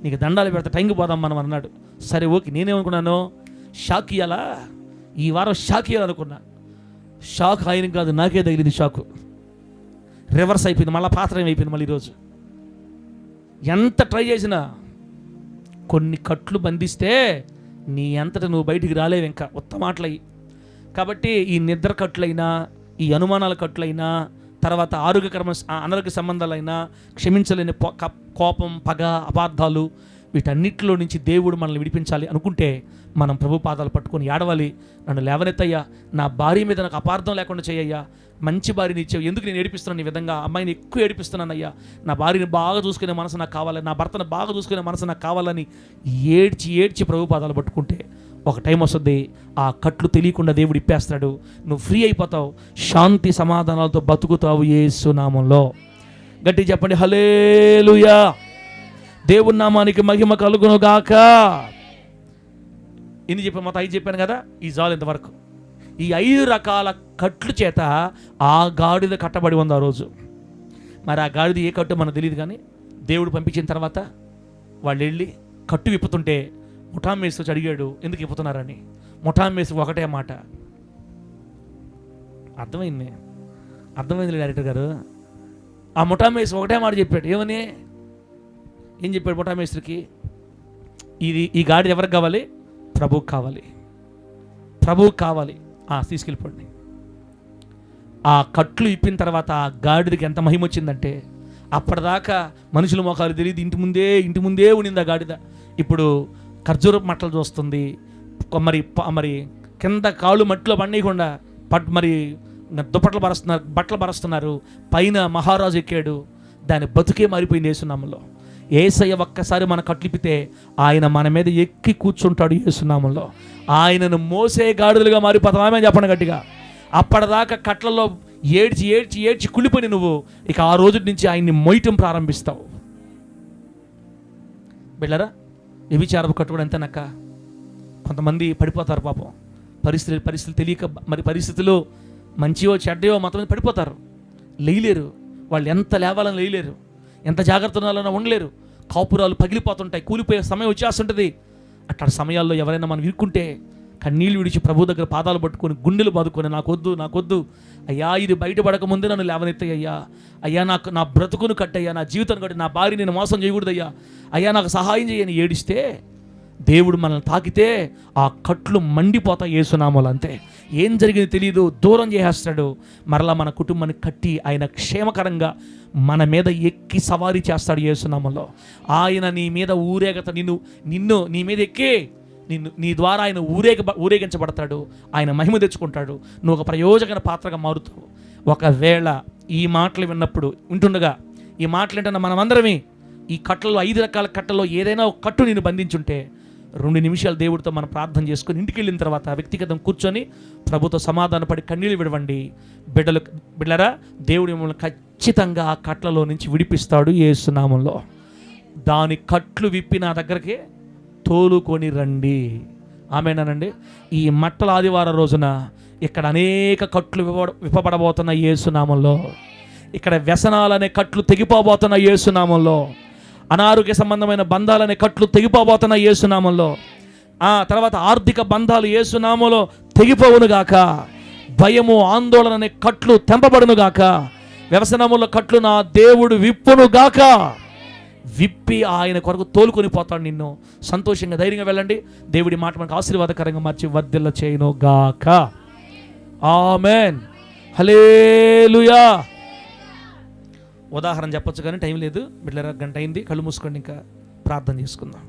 నీకు దండాలు పెడతా, టైంకి పోదాం మనం అన్నాడు. సరే ఓకే, నేనేమనుకున్నాను, షాక్ ఇయ్యాలా, ఈ వారం షాక్ ఇవ్వాలనుకున్నా. షాక్ ఆయనకి కాదు, నాకే తగిలింది షాకు. రివర్స్ అయిపోయింది, మళ్ళీ పాత్ర అయిపోయింది. మళ్ళీ ఈరోజు ఎంత ట్రై చేసినా కొన్ని కట్లు బంధిస్తే నీ అంతటా నువ్వు బయటికి రాలేవు ఇంకా, ఉత్తమ మాటలయ్యి. కాబట్టి ఈ నిద్ర కట్లైనా, ఈ అనుమానాల కట్లైనా, తర్వాత అనారోగ్య సంబంధాలైనా, క్షమించలేని కోపం, పగ, అపార్థాలు, వీటన్నిటిలో నుంచి దేవుడు మనల్ని విడిపించాలి అనుకుంటే మనం ప్రభు పాదాలు పట్టుకొని ఏడవాలి. నన్ను లేవనెత్తయ్యా, నా భార్య మీద నాకు అపార్థం లేకుండా చేయయ్యా, మంచి భార్యని ఇచ్చావు, ఎందుకు నేను ఏడిపిస్తున్నాను ఈ విధంగా, అమ్మాయిని ఎక్కువ ఏడిపిస్తున్నానయ్యా, నా భార్యని బాగా చూసుకునే మనసు నాకు కావాలి, నా భర్తను బాగా చూసుకునే మనసు నాకు కావాలని ఏడ్చి ప్రభు పాదాలు పట్టుకుంటే ఒక టైం వస్తుంది, ఆ కట్లు తెలియకుండా దేవుడు ఇప్పేస్తాడు. నువ్వు ఫ్రీ అయిపోతావు, శాంతి సమాధానాలతో బతుకుతావు యేసు నామంలో. గట్టి చెప్పండి హల్లెలూయా. దేవుని నామానికి మహిమ కలుగును గాక. ఇన్ని చెప్పాను, మొత్తం 5 చెప్పాను కదా, ఈ జాలు ఇంతవరకు. ఈ 5 రకాల కట్లు చేత ఆ గాడిద కట్టబడి ఉంది ఆ రోజు. మరి ఆ గాడిద ఏ కట్టు మనకు తెలియదు, కానీ దేవుడు పంపించిన తర్వాత వాళ్ళు వెళ్ళి కట్టు విప్పుతుంటే ముఠామేసు వచ్చి అడిగాడు, ఎందుకు విప్పుతున్నారని. ముఠామేసు ఒకటే మాట, అర్థమైంది డైరెక్టర్ గారు. ఆ ముఠామేసు ఒకటే మాట చెప్పాడు. ఏం చెప్పాడు ముఠామేసుకి? ఈ గాడిద ఎవరికి కావాలి? ప్రభువుకి కావాలి. తీసుకెళ్ళిపోండి. ఆ కట్లు ఇప్పిన తర్వాత ఆ గాడిదకి ఎంత మహిమ వచ్చిందంటే, అప్పటిదాకా మనుషుల మొఖాలు తెలియదు, ఇంటి ముందే ఉండింది ఆ గాడిద. ఇప్పుడు ఖర్జూరపు మట్టలు చూస్తుంది. మరి కింద కాళ్ళు మట్టిలో పండేయకుండా మరి బట్టలు పరుస్తున్నారు. పైన మహారాజు ఎక్కాడు. దాని బతుకే మారిపోయింది యేసునామంలో. యేసయ్య ఒక్కసారి మన కట్లిపితే ఆయన మన మీద ఎక్కి కూర్చుంటాడు యేసునామంలో. ఆయనను మోసే గాడిదలుగా మారిపోతాం. ఆమె చెప్పండి గట్టిగా. అప్పటిదాకా కట్లలో ఏడ్చి కుళ్ళిపోయి నువ్వు ఇక ఆ రోజు నుంచి ఆయన్ని మొయ్యటం ప్రారంభిస్తావు. బిళ్ళరా, వ్యభిచారపు కట్టుబడి అంతేనక్క. కొంతమంది పడిపోతారు పాపం, పరిస్థితులు తెలియక, మరి పరిస్థితులు మంచివో చెడ్డయో మొత్తం పడిపోతారు, లేయలేరు. వాళ్ళు ఎంత లేవాలని లేయలేరు, ఎంత జాగ్రత్త ఉండాలన్నా ఉండలేరు. కాపురాలు పగిలిపోతుంటాయి, కూలిపోయే సమయం వచ్చేస్తుంటుంది. అట్లాంటి సమయాల్లో ఎవరైనా మనం ఇరుక్కుంటే కన్నీళ్ళు విడిచి ప్రభు దగ్గర పాదాలు పట్టుకొని గుండెలు బాదుకొని, నాకొద్దు అయ్యా, ఇది బయటపడక ముందే నన్ను లేవనెత్తయ్యా, అయ్యా నాకు నా బ్రతుకును కట్టయ్యా, నా జీవితాన్ని కట్టి, నా భార్య నేను మోసం చేయకూడదయ్యా, అయ్యా నాకు సహాయం చేయని ఏడిస్తే దేవుడు మనల్ని తాకితే ఆ కట్లు మండిపోతాయి యేసునామములో. అంతే, ఏం జరిగింది తెలియదు, దూరం చేసేస్తాడు. మరలా మన కుటుంబాన్ని కట్టి ఆయన క్షేమకరంగా మన మీద ఎక్కి సవారీ చేస్తాడు యేసునామములో. ఆయన నీ మీద నిన్ను నీ మీద ఎక్కి నీ ద్వారా ఆయన ఊరేగించబడతాడు. ఆయన మహిమ తెచ్చుకుంటాడు. నువ్వు ఒక ప్రయోజన పాత్రగా మారుతావు. ఒకవేళ ఈ మాటలు వింటుండగా ఈ మాటలు ఏంటన్నా మనమందరమే ఈ కట్టలో 5 రకాల కట్టలో ఏదైనా ఒక కట్టు నేను బంధించుంటే 2 నిమిషాలు దేవుడితో మనం ప్రార్థన చేసుకొని ఇంటికి వెళ్ళిన తర్వాత వ్యక్తిగతం కూర్చొని ప్రభుతో సమాధానపడి కన్నీళ్ళు విడవండి. బిడ్డలారా, దేవుడు మిమ్మల్ని ఖచ్చితంగా ఆ కట్లలో నుంచి విడిపిస్తాడు యేసు నామములో. దాని కట్లు విప్పి నా దగ్గరికి తోలుకొని రండి. ఆమేనండి. ఈ మట్టల ఆదివారం రోజున ఇక్కడ అనేక కట్లు విప్పబడబోతున్న యేసు నామములో. ఇక్కడ వ్యసనాలనే కట్లు తెగిపోబోతున్న యేసు నామములో. అనారోగ్య సంబంధమైన బంధాలనే కట్లు తెగిపోబోతున్న యేసు నామములో. తర్వాత ఆర్థిక బంధాలు యేసు నామములో తెగిపోవునుగాక. భయము, ఆందోళన అనే కట్లు తెంపబడునుగాక. వ్యసనముల కట్లు నా దేవుడు విప్పునుగాక. విప్పి ఆయన కొరకు తోలుకొని పోతాడు నిన్ను. సంతోషంగా ధైర్యంగా వెళ్ళండి. దేవుడి మాట మనకు ఆశీర్వాదకరంగా మార్చి వర్ధిల్ల చేయను గాక. ఆమేన్. హల్లెలూయా. ఉదాహరణ చెప్పొచ్చు కానీ టైం లేదు. బిడ్డలారా, 1 గంట అయింది. కళ్ళు మూసుకోండి, ఇంకా ప్రార్థన చేసుకుందాం.